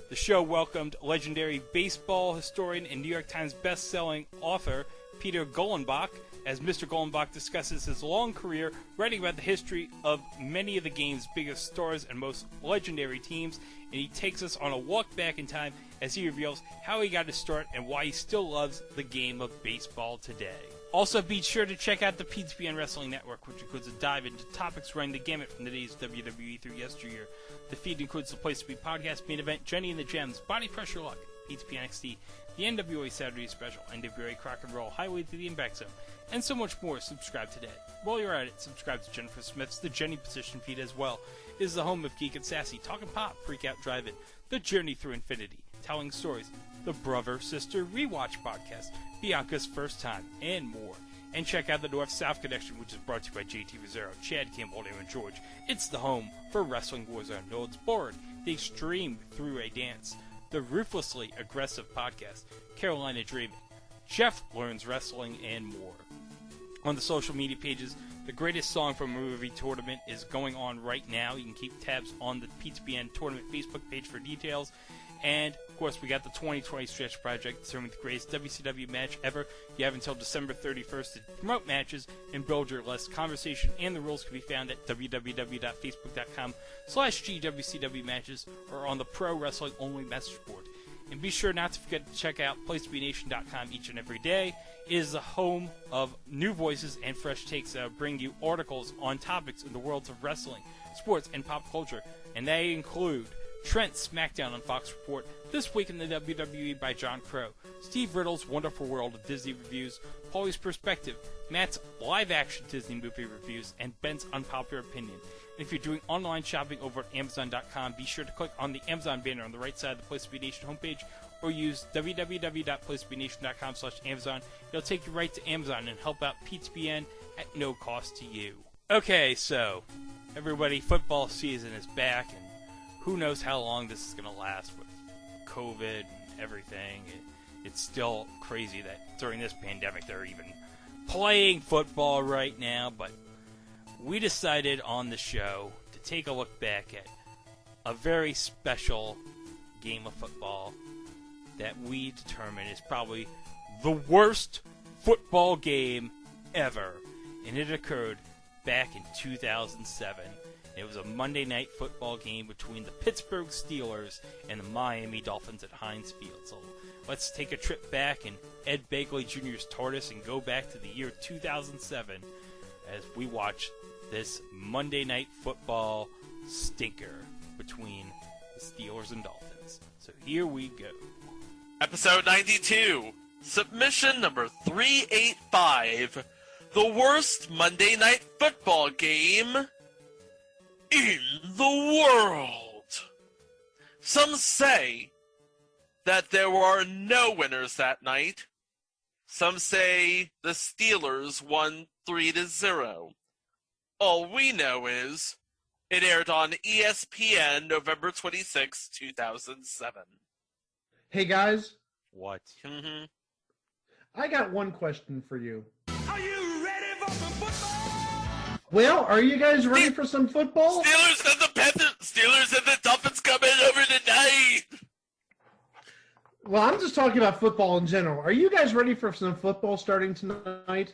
the show welcomed legendary baseball historian and New York Times best-selling author Peter Golenbach, as Mr. Golenbach discusses his long career writing about the history of many of the game's biggest stars and most legendary teams, and he takes us on a walk back in time as he reveals how he got his start and why he still loves the game of baseball today. Also, be sure to check out the PTBN Wrestling Network, which includes a dive into topics running the gamut from today's WWE through yesteryear. The feed includes the Place to Be podcast, main event, Jenny and the Gems, Body Pressure Luck, PTP NXT, the NWA Saturday Special, NWA Crock and Roll, Highway to the Impact Zone, and so much more. Subscribe today. While you're at it, subscribe to Jennifer Smith's The Jenny Position feed as well. It is the home of Geek and Sassy, Talking Pop, Freak Out Drive-In, The Journey Through Infinity, Telling Stories, the Brother Sister Rewatch Podcast, Bianca's First Time, and more. And check out the North-South Connection, which is brought to you by JT Rizzero, Chad Campbell, and George. It's the home for Wrestling Warzone, No Holds Barred, The Extreme Through a Dance, the Ruthlessly Aggressive Podcast, Carolina Dreaming, Jeff Learns Wrestling, and more. On the social media pages, the Greatest Song from a Movie Tournament is going on right now. You can keep tabs on the PTBN Tournament Facebook page for details. And, of course, we got the 2020 Stretch Project determining the greatest WCW match ever. You have until December 31st to promote matches and build your list. Conversation and the rules can be found at www.facebook.com/GWCW matches or on the Pro Wrestling Only message board. And be sure not to forget to check out PlaceToBeNation.com each and every day. It is the home of new voices and fresh takes that bring you articles on topics in the worlds of wrestling, sports, and pop culture. And they include Trent's SmackDown on Fox Report, This Week in the WWE by John Crow, Steve Riddle's Wonderful World of Disney Reviews, Paulie's Perspective, Matt's live-action Disney movie reviews, and Ben's Unpopular Opinion. And if you're doing online shopping over at Amazon.com, be sure to click on the Amazon banner on the right side of the Place to Be Nation homepage, or use www.placetobenation.com/Amazon. It'll take you right to Amazon and help out PTBN at no cost to you. Okay, so, everybody, football season is back, and who knows how long this is going to last with COVID and everything. It's still crazy that during this pandemic they're even playing football right now, but we decided on the show to take a look back at a very special game of football that we determined is probably the worst football game ever, and it occurred back in 2007. It was a Monday night football game between the Pittsburgh Steelers and the Miami Dolphins at Heinz Field. So let's take a trip back in Ed Begley Jr.'s TARDIS and go back to the year 2007 as we watch this Monday night football stinker between the Steelers and Dolphins. So here we go. Episode 92, submission number 385, the worst Monday night football game in the world. Some say that there were no winners that night. Some say the Steelers won 3-0. All we know is it aired on ESPN November 26, 2007. Hey guys. What? Mm-hmm. I got one question for you. Are you ready for some football? Well, are you guys ready for some football? Steelers and the Dolphins coming over tonight. Well, I'm just talking about football in general. Are you guys ready for some football starting tonight?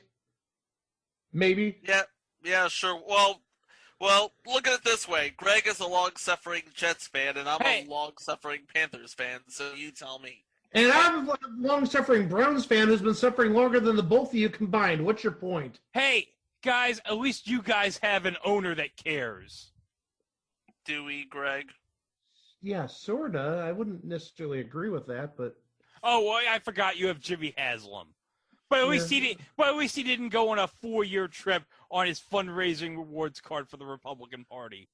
Maybe? Yeah, sure. Well, look at it this way. Greg is a long-suffering Jets fan, and I'm a long-suffering Panthers fan, so you tell me. And I'm a long-suffering Browns fan who's been suffering longer than the both of you combined. What's your point? Hey, guys, at least you guys have an owner that cares. Do we, Greg? Yeah, sorta. I wouldn't necessarily agree with that, but... Oh, well, I forgot you have Jimmy Haslam. But at least he didn't go on a 4-year trip on his fundraising rewards card for the Republican Party.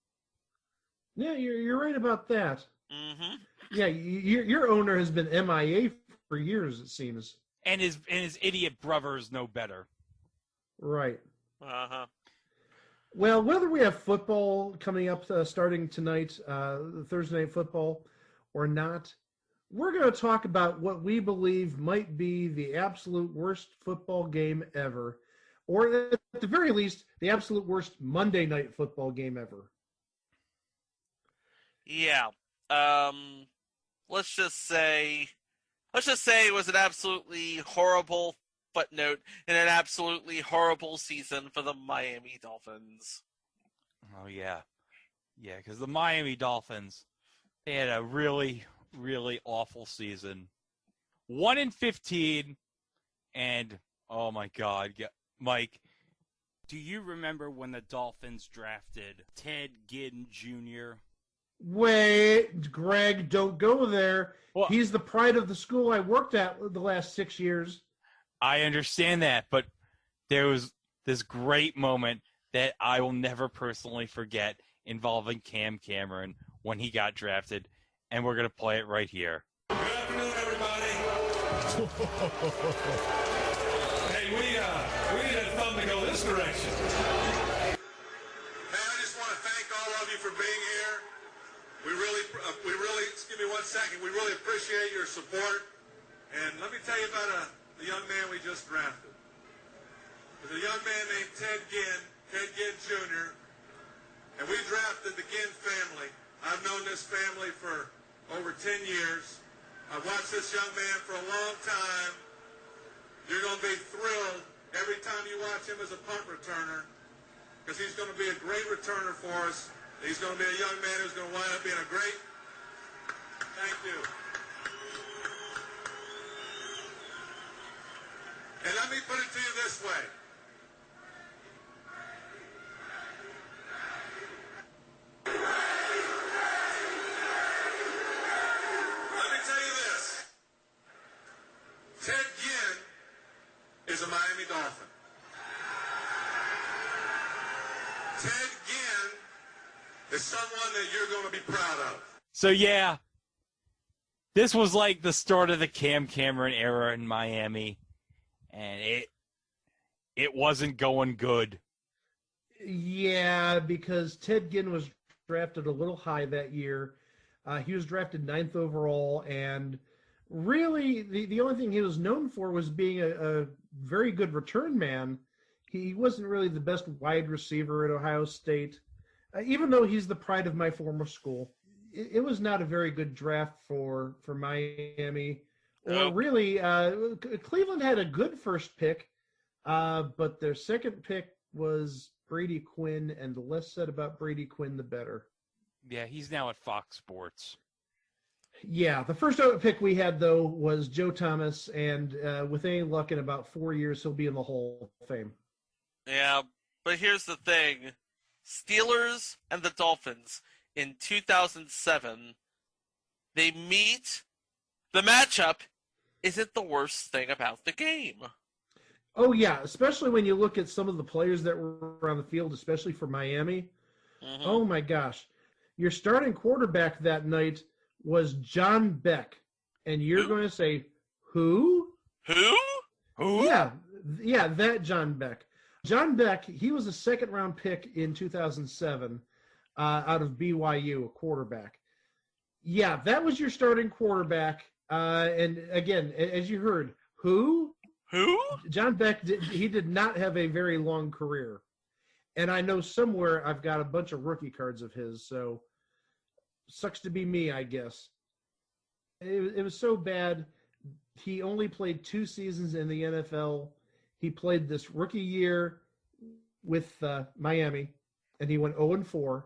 Yeah, you're right about that. Mm-hmm. Yeah, your owner has been MIA for years, it seems. And his idiot brother is no better. Right. Uh-huh. Well, whether we have football coming up starting tonight, Thursday Night Football, or not, we're going to talk about what we believe might be the absolute worst football game ever, or at the very least, the absolute worst Monday Night Football game ever. Yeah. Let's just say it was an absolutely horrible footnote in an absolutely horrible season for the Miami Dolphins. Oh, yeah. Yeah, because the Miami Dolphins, they had a really, really awful season. 1-15, and, oh, my God. Yeah, Mike, do you remember when the Dolphins drafted Ted Ginn Jr.? Wait, Greg, don't go there. Well, he's the pride of the school I worked at the last 6 years. I understand that, but there was this great moment that I will never personally forget involving Cam Cameron when he got drafted, and we're going to play it right here. Good afternoon, everybody. Hey, we need a thumb to go this direction. Man, I just want to thank all of you for being here. We really, excuse me 1 second, we really appreciate your support. And let me tell you about the young man we just drafted. There's a young man named Ted Ginn Jr., and we drafted the Ginn family. I've known this family for over 10 years. I've watched this young man for a long time. You're going to be thrilled every time you watch him as a punt returner, because he's going to be a great returner for us. He's going to be a young man who's going to wind up being a great... Thank you. And let me put it to you this way. Let me tell you this. Ted Ginn is a Miami Dolphin. Ted Ginn is someone that you're going to be proud of. So, yeah, this was like the start of the Cam Cameron era in Miami, and it wasn't going good. Yeah, because Ted Ginn was drafted a little high that year. He was drafted 9th overall, and really the only thing he was known for was being a very good return man. He wasn't really the best wide receiver at Ohio State, even though he's the pride of my former school. It was not a very good draft for Miami. Or really, Cleveland had a good first pick, but their second pick was Brady Quinn, and the less said about Brady Quinn, the better. Yeah, he's now at Fox Sports. Yeah, the first pick we had, though, was Joe Thomas, and with any luck, in about 4 years, he'll be in the Hall of Fame. Yeah, but here's the thing. Steelers and the Dolphins in 2007, they meet. The matchup isn't the worst thing about the game. Oh, yeah, especially when you look at some of the players that were on the field, especially for Miami. Mm-hmm. Oh, my gosh. Your starting quarterback that night was John Beck. And you're going to say, who? Who? Yeah, that John Beck. John Beck, he was a second-round pick in 2007 out of BYU, a quarterback. Yeah, that was your starting quarterback. And, again, as you heard, who? Who? John Beck, he did not have a very long career. And I know somewhere I've got a bunch of rookie cards of his, so sucks to be me, I guess. It was so bad. He only played 2 seasons in the NFL. He played this rookie year with Miami, and he went 0-4.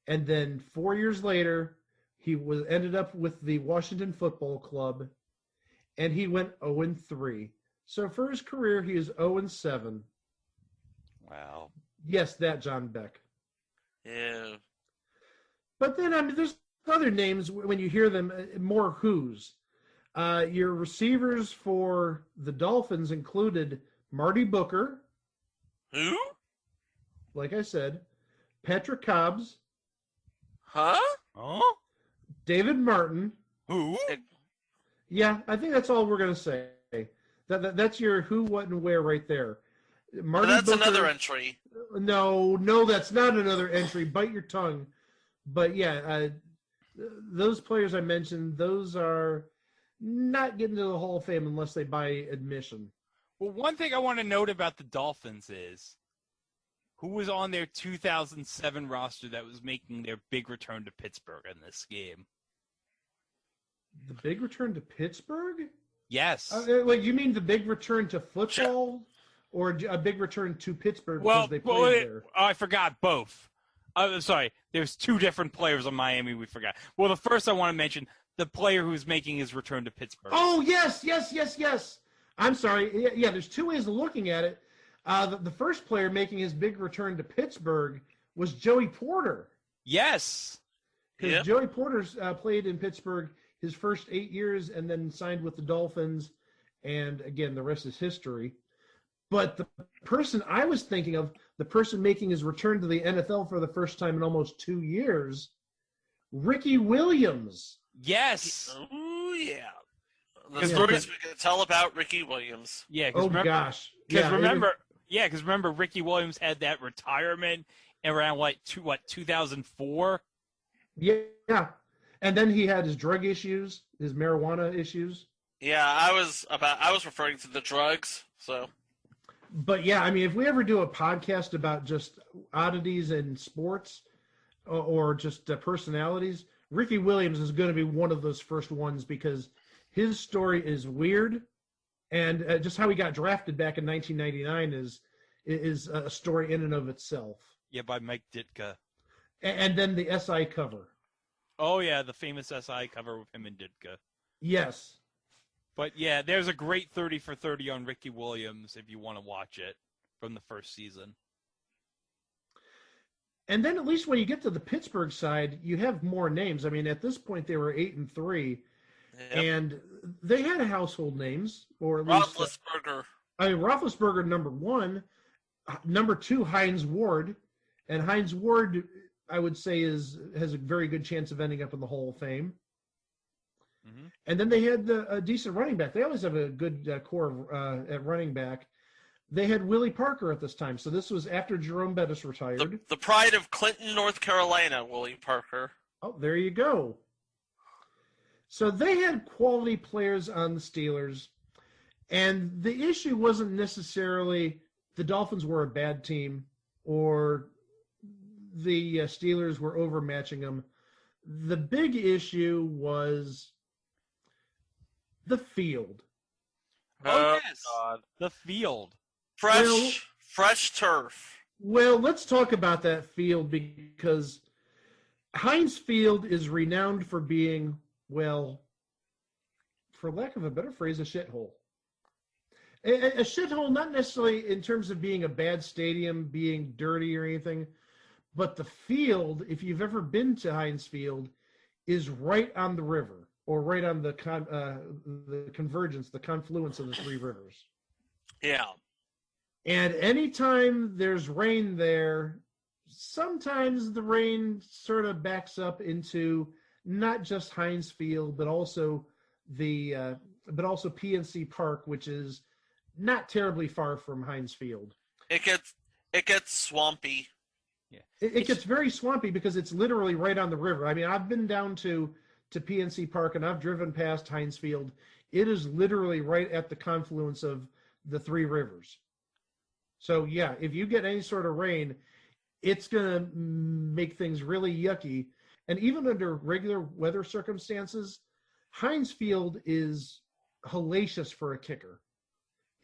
And then 4 years later, he ended up with the Washington Football Club, and he went 0-3. So for his career, he is 0-7. Wow. Yes, that John Beck. Yeah. But then, I mean, there's other names when you hear them, more who's. Your receivers for the Dolphins included Marty Booker. Who? Like I said. Patrick Cobbs. Huh? Oh? David Martin. Who? Yeah, I think that's all we're going to say. That's your who, what, and where right there. Marty that's Booker, another entry. No, that's not another entry. Bite your tongue. But yeah, those players I mentioned, those are not getting to the Hall of Fame unless they buy admission. Well, one thing I want to note about the Dolphins is who was on their 2007 roster that was making their big return to Pittsburgh in this game. The big return to Pittsburgh? Yes. Wait, you mean the big return to football, or a big return to Pittsburgh because they played there? I forgot both. Sorry, there's 2 different players on Miami we forgot. Well, the first I want to mention, the player who's making his return to Pittsburgh. Oh, yes. I'm sorry. Yeah, there's 2 ways of looking at it. The first player making his big return to Pittsburgh was Joey Porter. Yes. Because Joey Porter played in Pittsburgh his first 8 years and then signed with the Dolphins. And again, the rest is history. But the person I was thinking of, the person making his return to the NFL for the first time in almost 2 years, Ricky Williams. Yes. Oh, yeah. The stories we can tell about Ricky Williams. Yeah. Gosh. Because remember, Ricky Williams had that retirement around 2004. Yeah. And then he had his drug issues, his marijuana issues. Yeah, I was referring to the drugs, so. But yeah, I mean, if we ever do a podcast about just oddities in sports or just personalities, Ricky Williams is going to be one of those first ones because his story is weird, and just how he got drafted back in 1999 is a story in and of itself. Yeah, by Mike Ditka. And then the SI cover. Oh yeah, the famous SI cover with him and Ditka. Yes. But yeah, there's a great 30 for 30 on Ricky Williams if you want to watch it from the first season. And then at least when you get to the Pittsburgh side, you have more names. I mean, at this point they were 8-3, and they had household names, or at least Roethlisberger. Roethlisberger, number one, number two, Heinz Ward, and Heinz Ward, I would say, has a very good chance of ending up in the Hall of Fame. Mm-hmm. And then they had a decent running back. They always have a good core at running back. They had Willie Parker at this time. So this was after Jerome Bettis retired. The pride of Clinton, North Carolina, Willie Parker. Oh, there you go. So they had quality players on the Steelers. And the issue wasn't necessarily the Dolphins were a bad team or the Steelers were overmatching them. The big issue was the field. Oh, yes. God. The field. Fresh turf. Well, let's talk about that field because Heinz Field is renowned for being, well, for lack of a better phrase, a shithole. A shithole, not necessarily in terms of being a bad stadium, being dirty or anything, but the field, if you've ever been to Heinz Field, is right on the river. Or right on the convergence, the confluence of the three rivers. Yeah. And anytime there's rain there, sometimes the rain sort of backs up into not just Heinz Field, but also PNC Park, which is not terribly far from Heinz Field. It gets swampy. Yeah. It gets very swampy because it's literally right on the river. I mean, I've been down to PNC Park, and I've driven past Heinz Field. It is literally right at the confluence of the three rivers. So, yeah, if you get any sort of rain, it's going to make things really yucky. And even under regular weather circumstances, Heinz Field is hellacious for a kicker.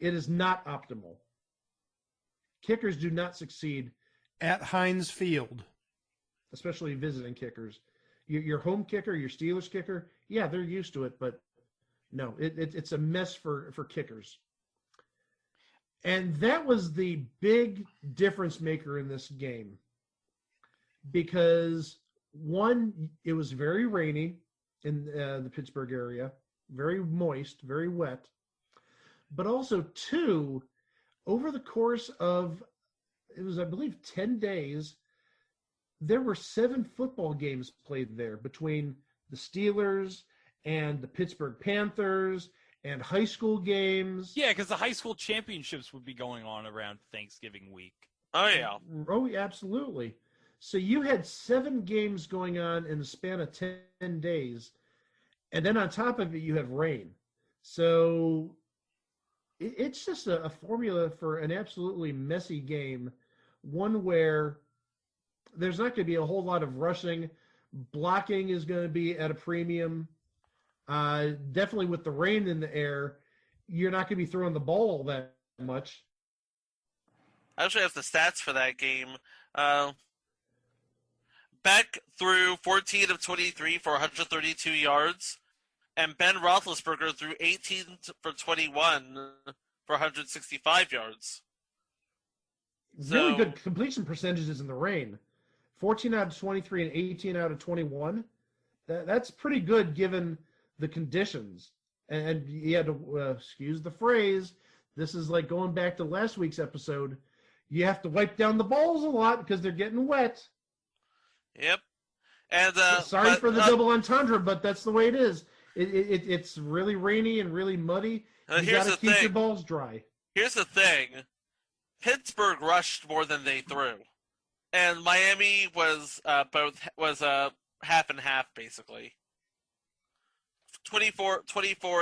It is not optimal. Kickers do not succeed at Heinz Field, especially visiting kickers. Your home kicker, your Steelers kicker, yeah, they're used to it, but no, it's a mess for kickers. And that was the big difference maker in this game. Because, one, it was very rainy in the Pittsburgh area, very moist, very wet. But also, two, over the course of, it was, I believe, 10 days, there were 7 football games played there between the Steelers and the Pittsburgh Panthers and high school games. Yeah, because the high school championships would be going on around Thanksgiving week. Oh, yeah. Oh, absolutely. So you had 7 games going on in the span of 10 days. And then on top of it, you have rain. So it's just a formula for an absolutely messy game, one where there's not going to be a whole lot of rushing. Blocking is going to be at a premium. Definitely with the rain in the air, you're not going to be throwing the ball all that much. I actually have the stats for that game. Beck threw 14 of 23 for 132 yards, and Ben Roethlisberger threw 18 for 21 for 165 yards. Really good completion percentages in the rain. 14 out of 23 and 18 out of 21. That's pretty good given the conditions. And you had to, excuse the phrase, this is like going back to last week's episode. You have to wipe down the balls a lot because they're getting wet. Yep. And sorry for the double entendre, but that's the way it is. It's really rainy and really muddy. You got to keep your balls dry. Here's the thing. Pittsburgh rushed more than they threw. And Miami was half and half, basically. 24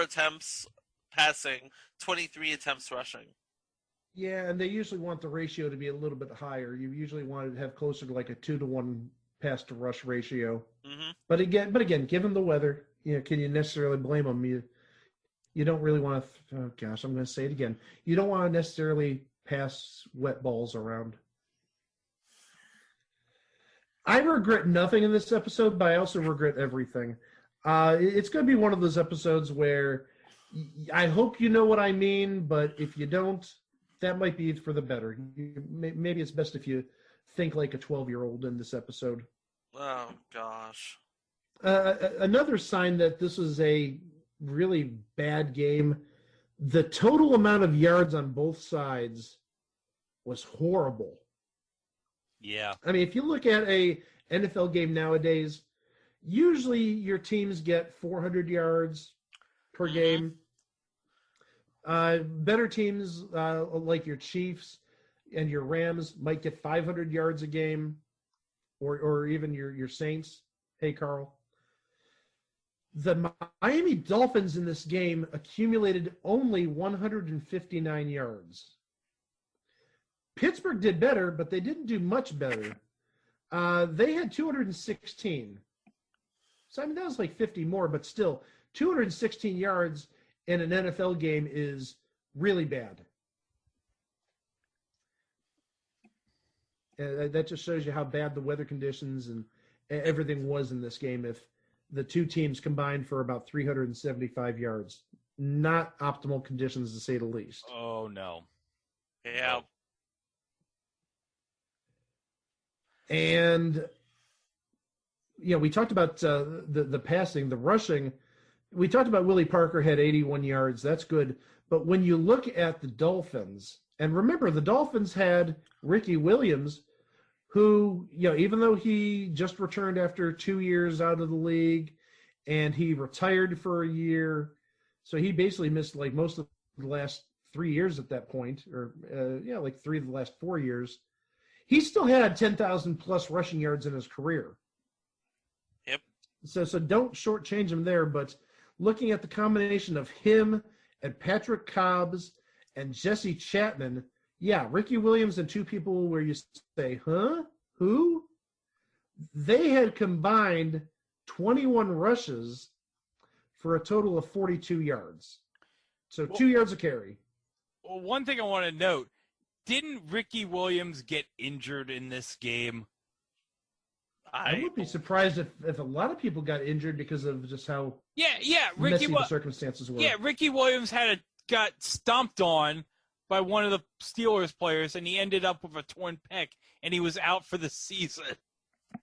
attempts passing, 23 attempts rushing. Yeah, and they usually want the ratio to be a little bit higher. You usually want to have closer to like a 2-to-1 pass to rush ratio. Mm-hmm. But again, given the weather, can you necessarily blame them? You don't really want to. Oh gosh, I'm going to say it again. You don't want to necessarily pass wet balls around. I regret nothing in this episode, but I also regret everything. It's going to be one of those episodes where I hope you know what I mean, but if you don't, that might be for the better. Maybe it's best if you think like a 12-year-old in this episode. Oh, gosh. Another sign that this was a really bad game, the total amount of yards on both sides was horrible. Yeah. I mean, if you look at a NFL game nowadays, usually your teams get 400 yards per game. Better teams like your Chiefs and your Rams might get 500 yards a game, or even your Saints. Hey, Carl. The Miami Dolphins in this game accumulated only 159 yards. Pittsburgh did better, but they didn't do much better. They had 216. So, I mean, that was like 50 more, but still, 216 yards in an NFL game is really bad. That just shows you how bad the weather conditions and everything was in this game if the two teams combined for about 375 yards. Not optimal conditions, to say the least. Oh, no. Yeah. And, we talked about the passing, the rushing. We talked about Willie Parker had 81 yards. That's good. But when you look at the Dolphins, and remember, the Dolphins had Ricky Williams, who, even though he just returned after 2 years out of the league, and he retired for a year, so he basically missed like most of the last 3 years at that point, or like 3 of the last 4 years. He still had 10,000 plus rushing yards in his career. Yep. So don't shortchange him there, but looking at the combination of him and Patrick Cobbs and Jesse Chapman, Ricky Williams and two people where you say, huh? Who? They had combined 21 rushes for a total of 42 yards. So 2 yards a carry. Well, one thing I want to note, didn't Ricky Williams get injured in this game? I would be surprised if a lot of people got injured because of just how Ricky messy the circumstances were. Yeah, Ricky Williams got stomped on by one of the Steelers players, and he ended up with a torn pec, and he was out for the season.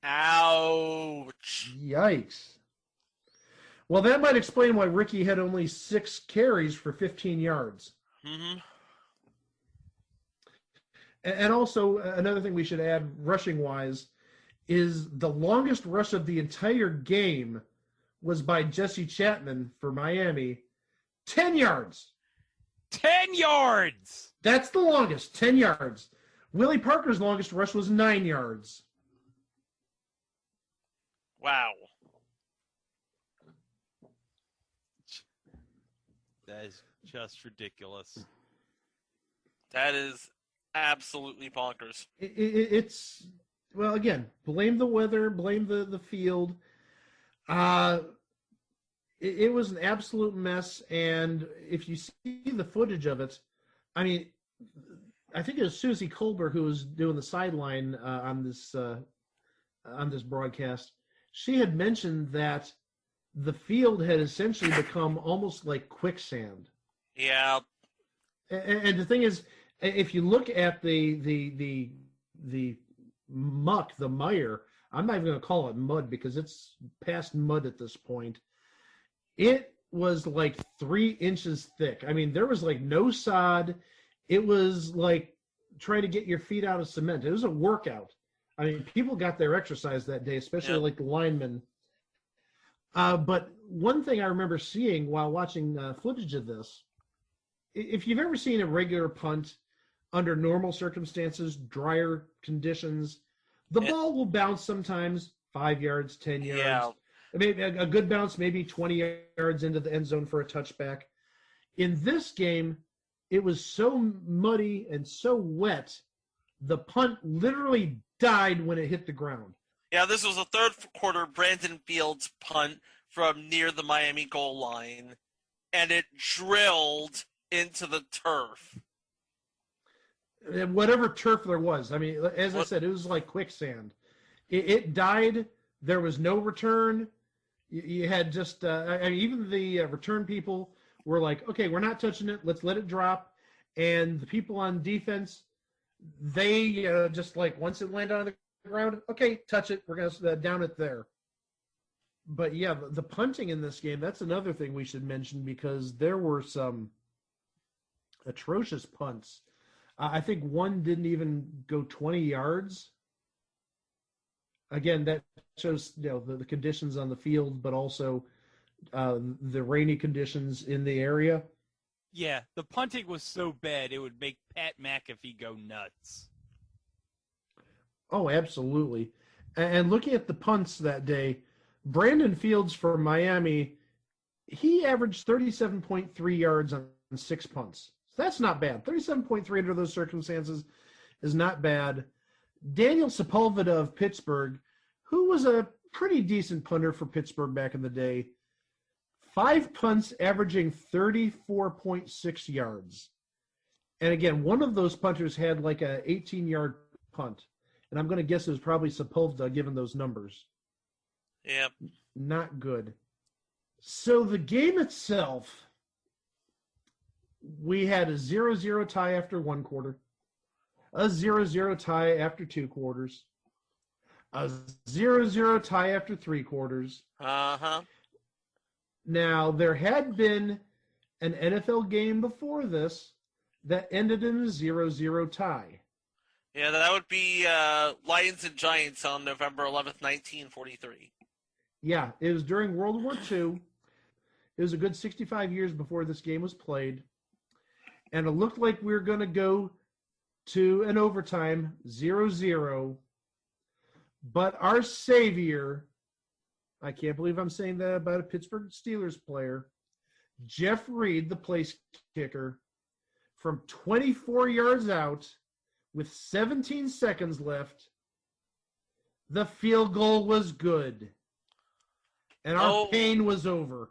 Ouch. Yikes. Well, that might explain why Ricky had only 6 carries for 15 yards. Mm-hmm. And also, another thing we should add, rushing-wise, is the longest rush of the entire game was by Jesse Chapman for Miami. 10 yards. 10 yards! That's the longest, 10 yards. Willie Parker's longest rush was 9 yards. Wow. That is just ridiculous. That is absolutely bonkers. It's, well, again, blame the weather, blame the field. It was an absolute mess, and if you see the footage of it, I mean, I think it was Susie Colbert who was doing the sideline on this broadcast. She had mentioned that the field had essentially become almost like quicksand. Yeah. And the thing is, if you look at the muck, the mire. I'm not even going to call it mud because it's past mud at this point. It was like 3 inches thick. I mean, there was like no sod. It was like trying to get your feet out of cement. It was a workout. I mean, people got their exercise that day, especially like the linemen. But one thing I remember seeing while watching footage of this, if you've ever seen a regular punt under normal circumstances, drier conditions, the ball will bounce sometimes 5 yards, 10 yards. Yeah. Maybe a good bounce, maybe 20 yards into the end zone for a touchback. In this game, it was so muddy and so wet, the punt literally died when it hit the ground. Yeah, this was a third quarter Brandon Fields punt from near the Miami goal line, and it drilled into the turf. Whatever turf there was. I mean, as I said, it was like quicksand. It died. There was no return. You had just, I mean, even the return people were like, okay, we're not touching it. Let's let it drop. And the people on defense, they just like, once it landed on the ground, okay, touch it. We're going to down it there. But yeah, the punting in this game, that's another thing we should mention because there were some atrocious punts. I think one didn't even go 20 yards. Again, that shows the conditions on the field, but also the rainy conditions in the area. Yeah, the punting was so bad it would make Pat McAfee go nuts. Oh, absolutely. And looking at the punts that day, Brandon Fields for Miami, he averaged 37.3 yards on 6 punts. So that's not bad. 37.3 under those circumstances is not bad. Daniel Sepulveda of Pittsburgh, who was a pretty decent punter for Pittsburgh back in the day, 5 punts averaging 34.6 yards. And again, one of those punters had like a 18-yard punt. And I'm going to guess it was probably Sepulveda given those numbers. Yep. Not good. So the game itself, we had a 0-0 tie after 1 quarter, a 0-0 tie after 2 quarters, a 0-0 tie after 3 quarters. Uh-huh. Now, there had been an NFL game before this that ended in a 0-0 tie. Yeah, that would be Lions and Giants on November 11th, 1943. Yeah, it was during World War II. It was a good 65 years before this game was played. And it looked like we were going to go to an overtime, 0-0. But our savior, I can't believe I'm saying that about a Pittsburgh Steelers player, Jeff Reed, the place kicker, from 24 yards out with 17 seconds left, the field goal was good. And our pain was over.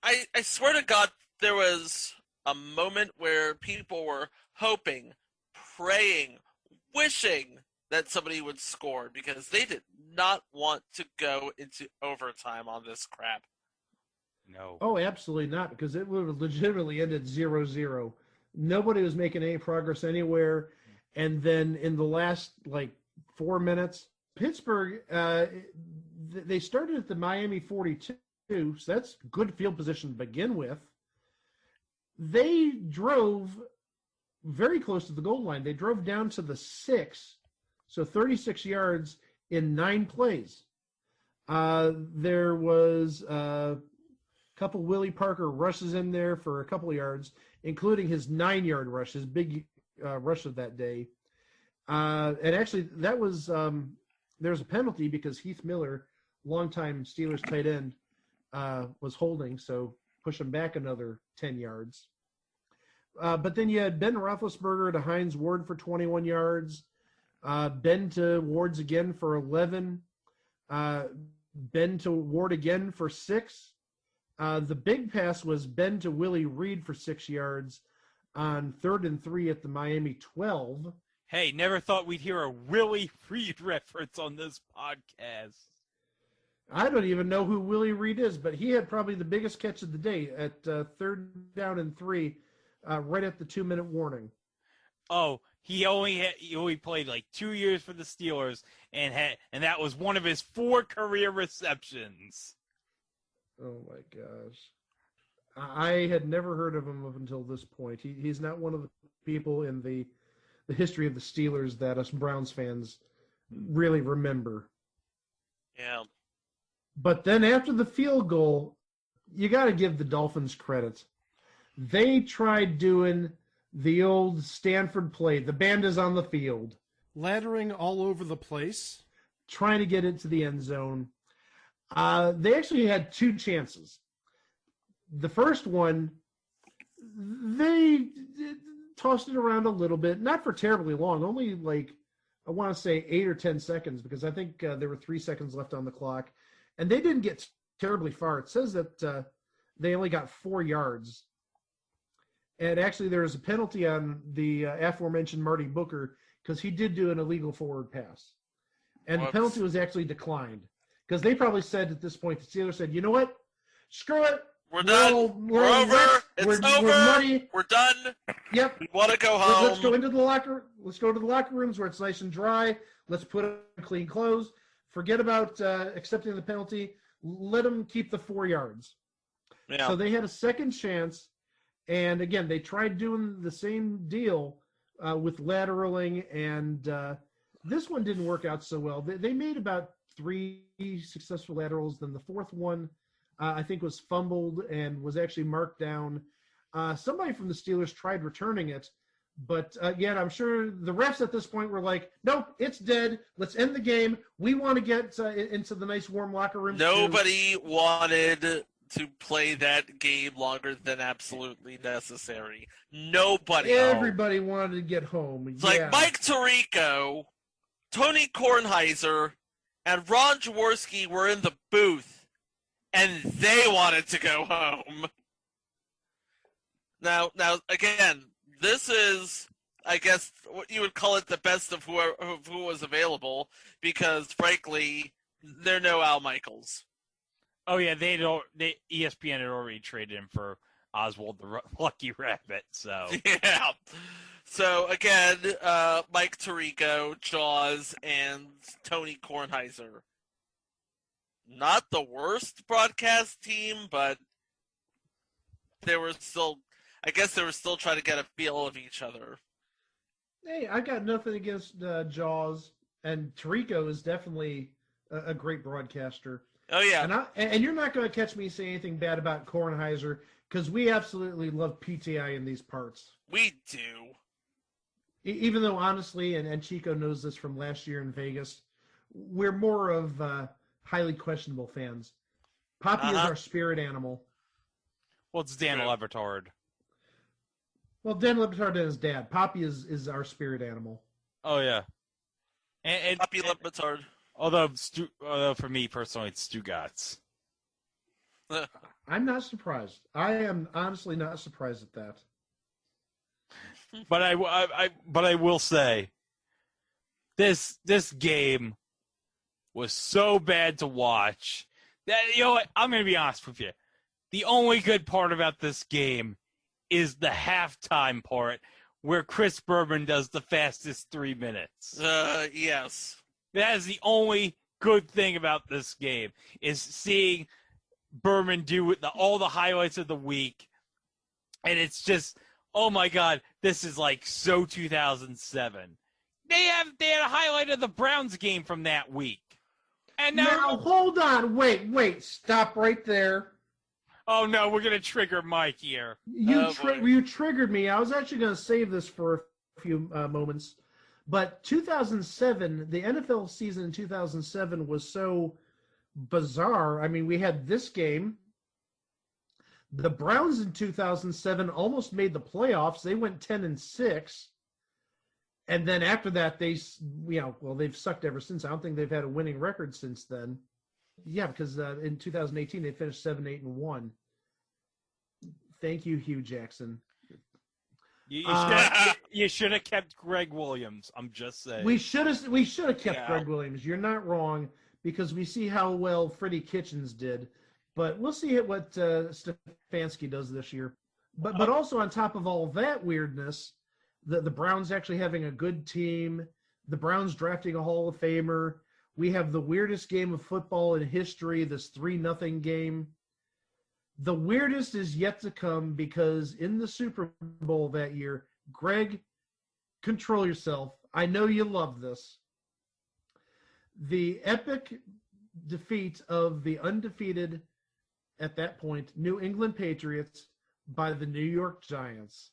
I swear to God, there was a moment where people were hoping, praying, wishing that somebody would score because they did not want to go into overtime on this crap. No. Oh, absolutely not, because it would have legitimately ended 0-0. Nobody was making any progress anywhere. And then in the last, 4 minutes, Pittsburgh, they started at the Miami 42, so that's good field position to begin with. They drove very close to the goal line. They drove down to the 6, so 36 yards in 9 plays. There was a couple Willie Parker rushes in there for a couple of yards, including his 9-yard rush, his big rush of that day. And actually, that was there was a penalty because Heath Miller, longtime Steelers tight end, was holding, so push him back another 10 yards. But then you had Ben Roethlisberger to Heinz Ward for 21 yards, Ben to Ward's again for 11, Ben to Ward again for 6. The big pass was Ben to Willie Reed for 6 yards on 3rd and 3 at the Miami 12. Hey, never thought we'd hear a Willie Reed reference on this podcast. I don't even know who Willie Reed is, but he had probably the biggest catch of the day at 3rd down and 3, right at the 2-minute warning. Oh, he only played like 2 years for the Steelers, and that was one of his 4 career receptions. Oh my gosh. I had never heard of him up until this point. He's not one of the people in the history of the Steelers that us Browns fans really remember. Yeah. But then after the field goal, you got to give the Dolphins credit. They tried doing the old Stanford play. The band is on the field. Laddering all over the place. Trying to get it to the end zone. They actually had 2 chances. The first one, they tossed it around a little bit, not for terribly long, only like, I want to say 8 or 10 seconds, because I think there were 3 seconds left on the clock. And they didn't get terribly far. It says that they only got 4 yards. And actually, there was a penalty on the aforementioned Marty Booker because he did do an illegal forward pass. And the penalty was actually declined because they probably said at this point, the Steelers said, you know what? Screw it. We're done. We're over. It's over. We're muddy. We're done. Yep. We want to go home. Let's go into the locker. Let's go to the locker rooms where it's nice and dry. Let's put on clean clothes. Forget about accepting the penalty. Let them keep the 4 yards. Yeah. So they had a second chance. And again, they tried doing the same deal with lateraling, and this one didn't work out so well. They made about 3 successful laterals. Then the fourth one, I think, was fumbled and was actually marked down. Somebody from the Steelers tried returning it, but again, I'm sure the refs at this point were like, nope, it's dead. Let's end the game. We want to get into the nice warm locker room. Nobody wanted to play that game longer than absolutely necessary. Nobody. Everybody wanted to get home. It's like Mike Tirico, Tony Kornheiser, and Ron Jaworski were in the booth, and they wanted to go home. Now, again, this is, I guess, what you would call it the best of who was available, because, frankly, there are no Al Michaels. Oh yeah, ESPN had already traded him for Oswald the Lucky Rabbit. So yeah. So again, Mike Tirico, Jaws, and Tony Kornheiser. Not the worst broadcast team, but they were still. I guess they were still trying to get a feel of each other. Hey, I got nothing against Jaws, and Tirico is definitely a great broadcaster. Oh, yeah. And you're not going to catch me saying anything bad about Kornheiser because we absolutely love PTI in these parts. We do. Even though, honestly, and Chico knows this from last year in Vegas, we're more of highly questionable fans. Poppy is our spirit animal. Well, it's Dan Lebertard. Well, Dan Lebertard and his dad. Poppy is our spirit animal. Oh, yeah. And Poppy Lebertard. Although for me personally, it's Stugatz. I'm not surprised. I am honestly not surprised at that. But I will say, this game was so bad to watch that, you know what, I'm going to be honest with you. The only good part about this game is the halftime part where Chris Berman does the fastest 3 minutes. Yes. That is the only good thing about this game, is seeing Berman do all the highlights of the week. And it's just, oh my God, this is like so 2007. They had a highlight of the Browns game from that week. And now hold on. Wait. Stop right there. Oh no, we're going to trigger Mike here. You triggered me. I was actually going to save this for a few moments. But 2007, the NFL season in 2007 was so bizarre. I mean, we had this game. The Browns in 2007 almost made the playoffs. They went 10-6. And then after that, they've sucked ever since. I don't think they've had a winning record since then. Yeah, because in 2018, they finished 7-8-1. Thank you, Hugh Jackson. You should have kept Greg Williams. I'm just saying. We should have kept Greg Williams. You're not wrong, because we see how well Freddie Kitchens did, but we'll see what Stefanski does this year. But also on top of all of that weirdness, the Browns actually having a good team, the Browns drafting a Hall of Famer. We have the weirdest game of football in history, this 3-0 game. The weirdest is yet to come because in the Super Bowl that year, Greg, control yourself. I know you love this. The epic defeat of the undefeated, at that point, New England Patriots by the New York Giants.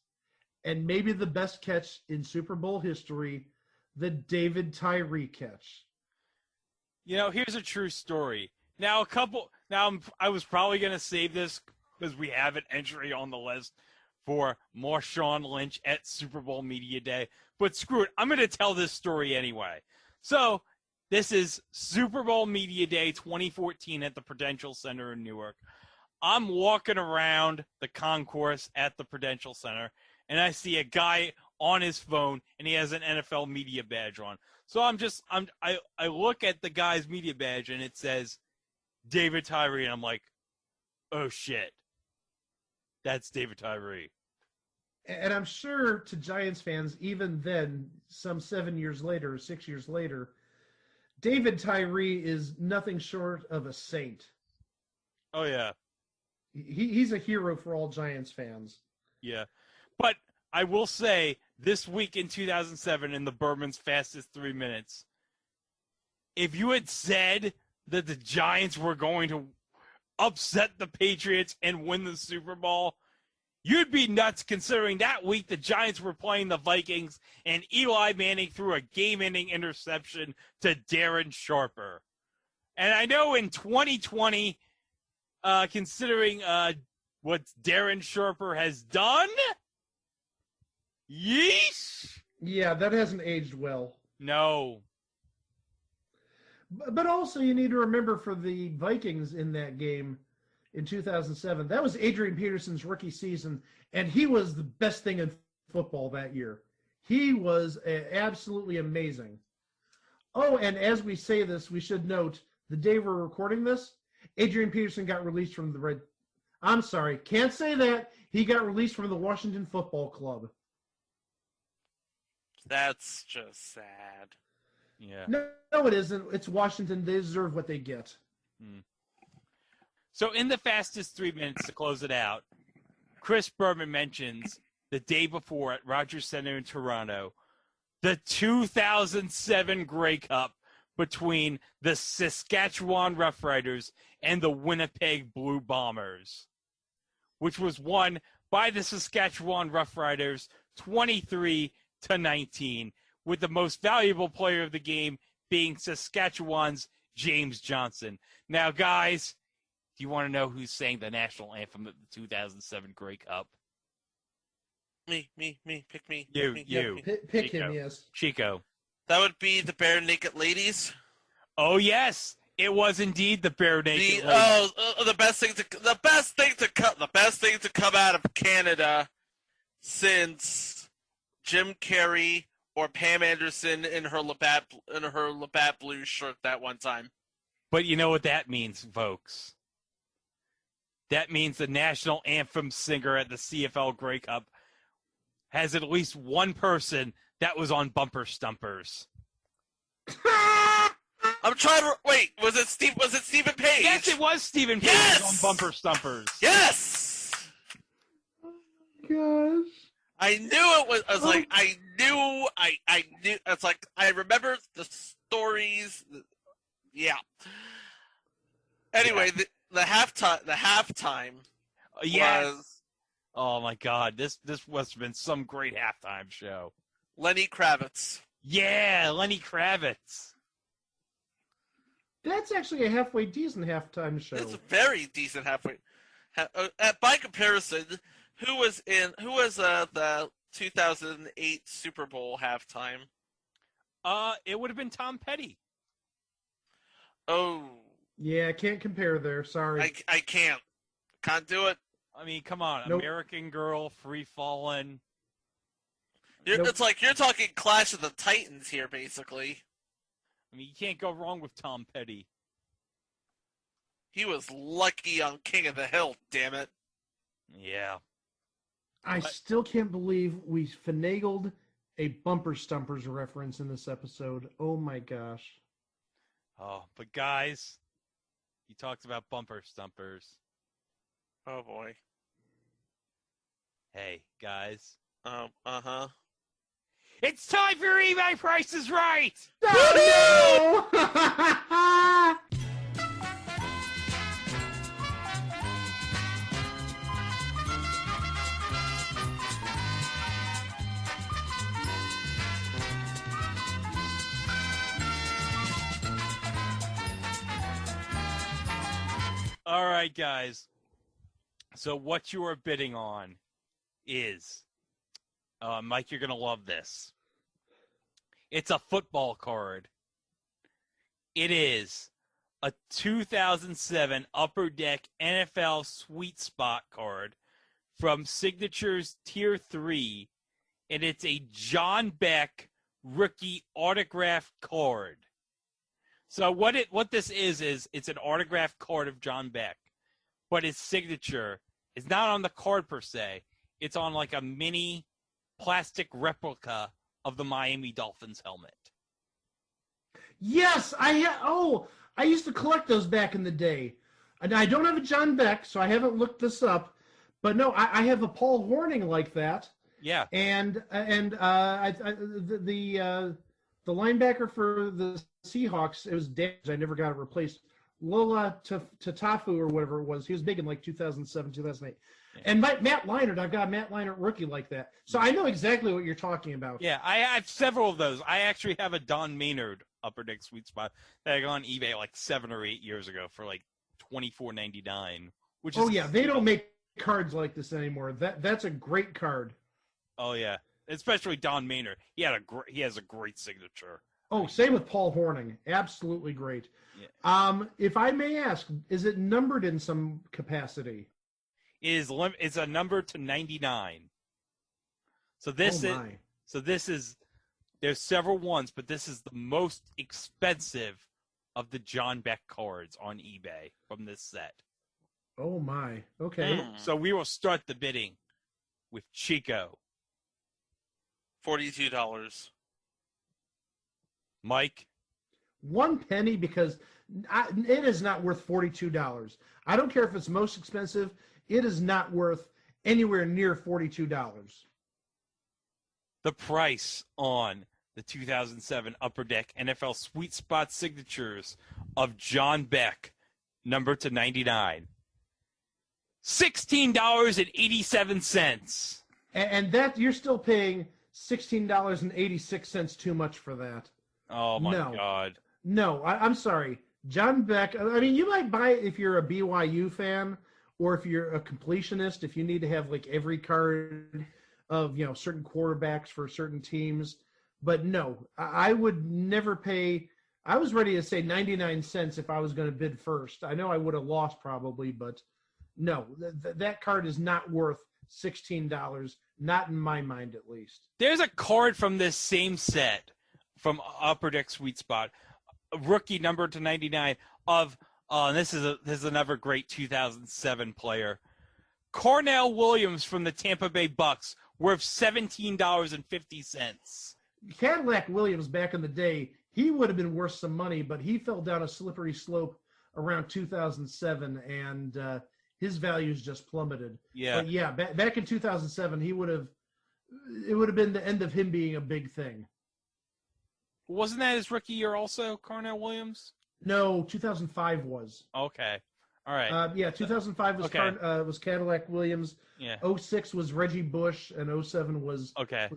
And maybe the best catch in Super Bowl history, the David Tyree catch. Here's a true story. I was probably going to save this because we have an entry on the list for Marshawn Lynch at Super Bowl Media Day. But screw it. I'm going to tell this story anyway. So this is Super Bowl Media Day 2014 at the Prudential Center in Newark. I'm walking around the concourse at the Prudential Center, and I see a guy on his phone, and he has an NFL media badge on. So I look at the guy's media badge, and it says David Tyree, and I'm like, oh shit, that's David Tyree. And I'm sure to Giants fans, even then, some 7 years later, or 6 years later, David Tyree is nothing short of a saint. Oh yeah. He's a hero for all Giants fans. Yeah. But I will say, this week in 2007 in the Berman's Fastest 3 Minutes, if you had said that the Giants were going to upset the Patriots and win the Super Bowl, you'd be nuts considering that week the Giants were playing the Vikings and Eli Manning threw a game-ending interception to Darren Sharper. And I know in 2020, considering what Darren Sharper has done, yeesh! Yeah, that hasn't aged well. No. But also you need to remember for the Vikings in that game in 2007, that was Adrian Peterson's rookie season, and he was the best thing in football that year. He was absolutely amazing. Oh, and as we say this, we should note, the day we're recording this, Adrian Peterson got released from the Red... I'm sorry, can't say that. He got released from the Washington Football Club. That's just sad. Yeah. No, it isn't. It's Washington. They deserve what they get. So in the fastest 3 minutes to close it out, Chris Berman mentions the day before at Rogers Center in Toronto, the 2007 Grey Cup between the Saskatchewan Roughriders and the Winnipeg Blue Bombers, which was won by the Saskatchewan Roughriders 23-19, with the most valuable player of the game being Saskatchewan's James Johnson. Now, guys, do you want to know who sang the national anthem at the 2007 Grey Cup? Me, pick me. You. Pick him, yes. Chico. That would be the Bare Naked Ladies. Oh, yes. It was indeed the Bare Naked Ladies. The best thing to come out of Canada since Jim Carrey or Pam Anderson in her Labatt Blue shirt that one time. But you know what that means, folks? That means the national anthem singer at the CFL Grey Cup has at least one person that was on Bumper Stumpers. I'm trying to wait. Was it Stephen Page? Yes, it was Stephen Page on Bumper Stumpers. Yes. Gosh. I knew it was. I was like, I knew. It's like I remember the stories. Yeah. Anyway, the halftime. Yes. Was, oh my God! This must have been some great halftime show. Lenny Kravitz. Yeah, Lenny Kravitz. That's actually a halfway decent halftime show. It's a very decent halfway. By comparison, who was the 2008 Super Bowl halftime? It would have been Tom Petty. Oh. Yeah, I can't compare there. Sorry. I can't do it. I mean, come on, Nope. American Girl, Free Fallin'. It's like you're talking Clash of the Titans here, basically. I mean, you can't go wrong with Tom Petty. He was lucky on King of the Hill, damn it. Yeah. I still can't believe we finagled a Bumper Stumpers reference in this episode. Oh my gosh. Oh, but guys, you talked about Bumper Stumpers. Oh boy. Hey, guys. Uh-huh. It's time for eBay Price is Right! Oh, no! All right, guys. So what you are bidding on is, Mike, you're going to love this. It's a football card. It is a 2007 Upper Deck NFL Sweet Spot card from Signatures Tier 3, and it's a John Beck rookie autographed card. So what this is it's an autographed card of John Beck, but his signature is not on the card per se. It's on like a mini plastic replica of the Miami Dolphins helmet. Yes, I used to collect those back in the day. And I don't have a John Beck, so I haven't looked this up. But no, I have a Paul Hornung like that. Yeah. And the linebacker for the Seahawks, it was damaged. I never got it replaced. Lola Tatafu or whatever it was. He was big in like 2007, 2008. Yeah. And Matt Leinart, I've got a Matt Leinart rookie like that. So I know exactly what you're talking about. Yeah, I have several of those. I actually have a Don Maynard Upper Deck Sweet Spot that I got on eBay like 7 or 8 years ago for like $24.99. Which is they don't make cards like this anymore. That's a great card. Oh yeah, especially Don Maynard. He has a great signature. Oh, same with Paul Hornung. Absolutely great. Yeah. If I may ask, is it numbered in some capacity? It's a number to 99. So this is there's several ones, but this is the most expensive of the John Beck cards on eBay from this set. Oh my. Okay. So we will start the bidding with Chico. $42. Mike? 1 penny, because it is not worth $42. I don't care if it's most expensive. It is not worth anywhere near $42. The price on the 2007 Upper Deck NFL Sweet Spot signatures of John Beck, number to 99. $16.87. And that you're still paying $16.86 too much for that. Oh, my God. No, I'm sorry. John Beck, I mean, you might buy it if you're a BYU fan or if you're a completionist, if you need to have like every card of, certain quarterbacks for certain teams. But no, I would never pay. I was ready to say 99 cents if I was going to bid first. I know I would have lost probably, but no, that card is not worth $16, not in my mind at least. There's a card from this same set from Upper Deck Sweet Spot, a rookie number to 99 of this is another great 2007 player, Cornell Williams from the Tampa Bay Bucks, worth $17.50. Cadillac Williams back in the day, he would have been worth some money, but he fell down a slippery slope around 2007, and his values just plummeted. Yeah, but yeah, back in 2007, it would have been the end of him being a big thing. Wasn't that his rookie year also, Cornell Williams? No, 2005 was. Okay. All right. 2005 was was Cadillac Williams. Yeah. 06 was Reggie Bush, and 07 was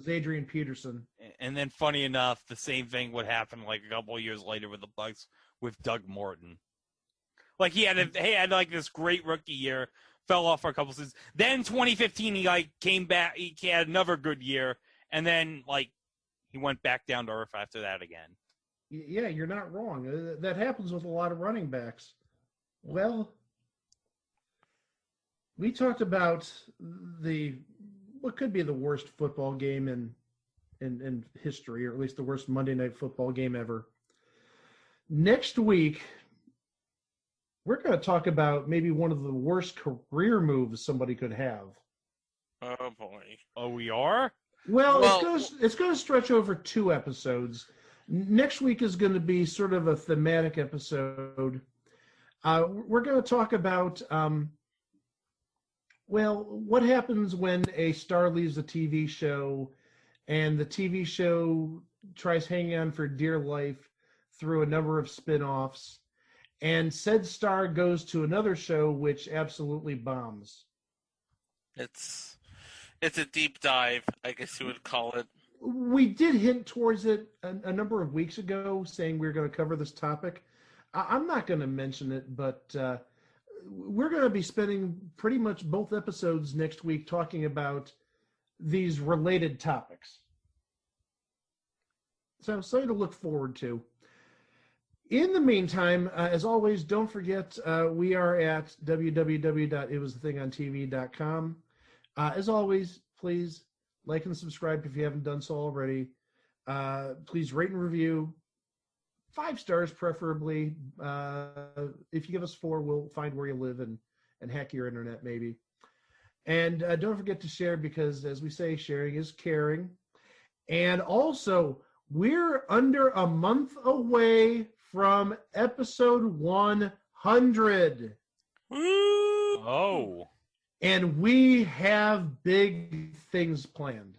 Adrian Peterson. And then, funny enough, the same thing would happen like a couple of years later with the Bucks with Doug Morton. Like he had like this great rookie year, fell off for a couple seasons. Then 2015 he came back. He had another good year, and then he went back down to earth after that again. Yeah, you're not wrong. That happens with a lot of running backs. Well, we talked about what could be the worst football game in history, or at least the worst Monday Night Football game ever. Next week, we're going to talk about maybe one of the worst career moves somebody could have. Oh boy. Oh, we are? Well, it's going to stretch over 2 episodes. Next week is going to be sort of a thematic episode. We're going to talk about, what happens when a star leaves a TV show and the TV show tries hanging on for dear life through a number of spin-offs, and said star goes to another show which absolutely bombs. It's a deep dive, I guess you would call it. We did hint towards it a number of weeks ago, saying we were going to cover this topic. I'm not going to mention it, but we're going to be spending pretty much both episodes next week talking about these related topics. So something to look forward to. In the meantime, as always, don't forget, we are at www.itwasthethingontv.com. As always, please like and subscribe if you haven't done so already. Please rate and review. 5 stars, preferably. If you give us 4, we'll find where you live and hack your internet, maybe. And don't forget to share, because, as we say, sharing is caring. And also, we're under a month away from episode 100. Oh. And we have big things planned.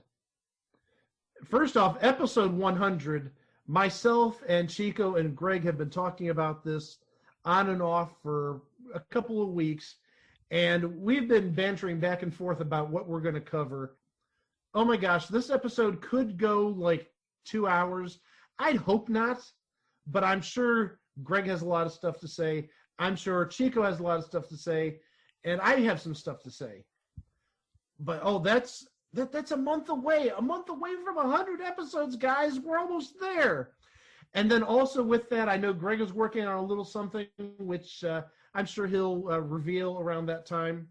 First off, episode 100, myself and Chico and Greg have been talking about this on and off for a couple of weeks, and we've been bantering back and forth about what we're going to cover. Oh my gosh, this episode could go like 2 hours. I'd hope not, but I'm sure Greg has a lot of stuff to say. I'm sure Chico has a lot of stuff to say, and I have some stuff to say. But that's a month away. A month away from 100 episodes, guys. We're almost there. And then also with that, I know Greg is working on a little something, which I'm sure he'll reveal around that time.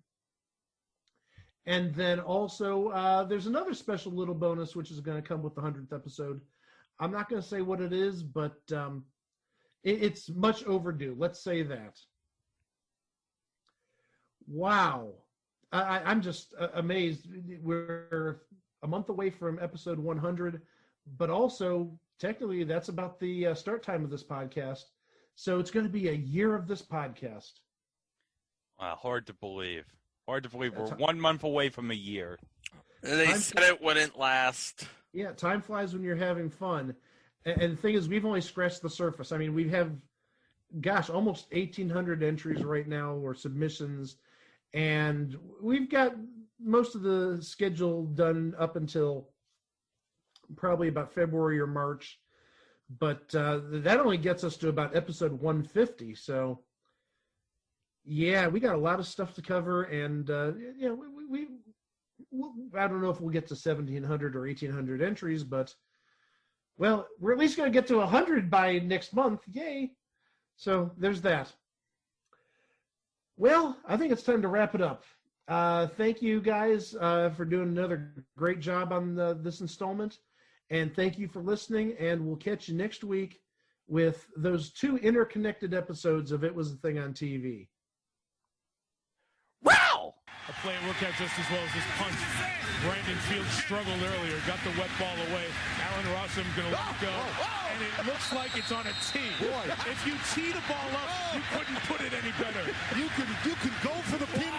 And then also, there's another special little bonus, which is going to come with the 100th episode. I'm not going to say what it is, but it's much overdue. Let's say that. Wow. I'm just amazed. We're a month away from episode 100, but also, technically, that's about the start time of this podcast. So it's going to be a year of this podcast. Wow, hard to believe. Hard to believe. We're 1 month away from a year. They said it wouldn't last. Yeah, time flies when you're having fun. And the thing is, we've only scratched the surface. I mean, we have, almost 1,800 entries right now, or submissions. And we've got most of the schedule done up until probably about February or March. But that only gets us to about episode 150. So, yeah, we got a lot of stuff to cover. And, I don't know if we'll get to 1,700 or 1,800 entries, but, well, we're at least going to get to 100 by next month. Yay. So there's that. Well, I think it's time to wrap it up. Thank you guys for doing another great job on this installment. And thank you for listening. And we'll catch you next week with those 2 interconnected episodes of It Was a Thing on TV. Wow! A play worked out just as well as this punch. Brandon Fields struggled earlier, got the wet ball away. Allen Rossum going to let go, and it looks like it's on a tee. Boy, if you tee the ball up, you couldn't put it any better. You can go for the pin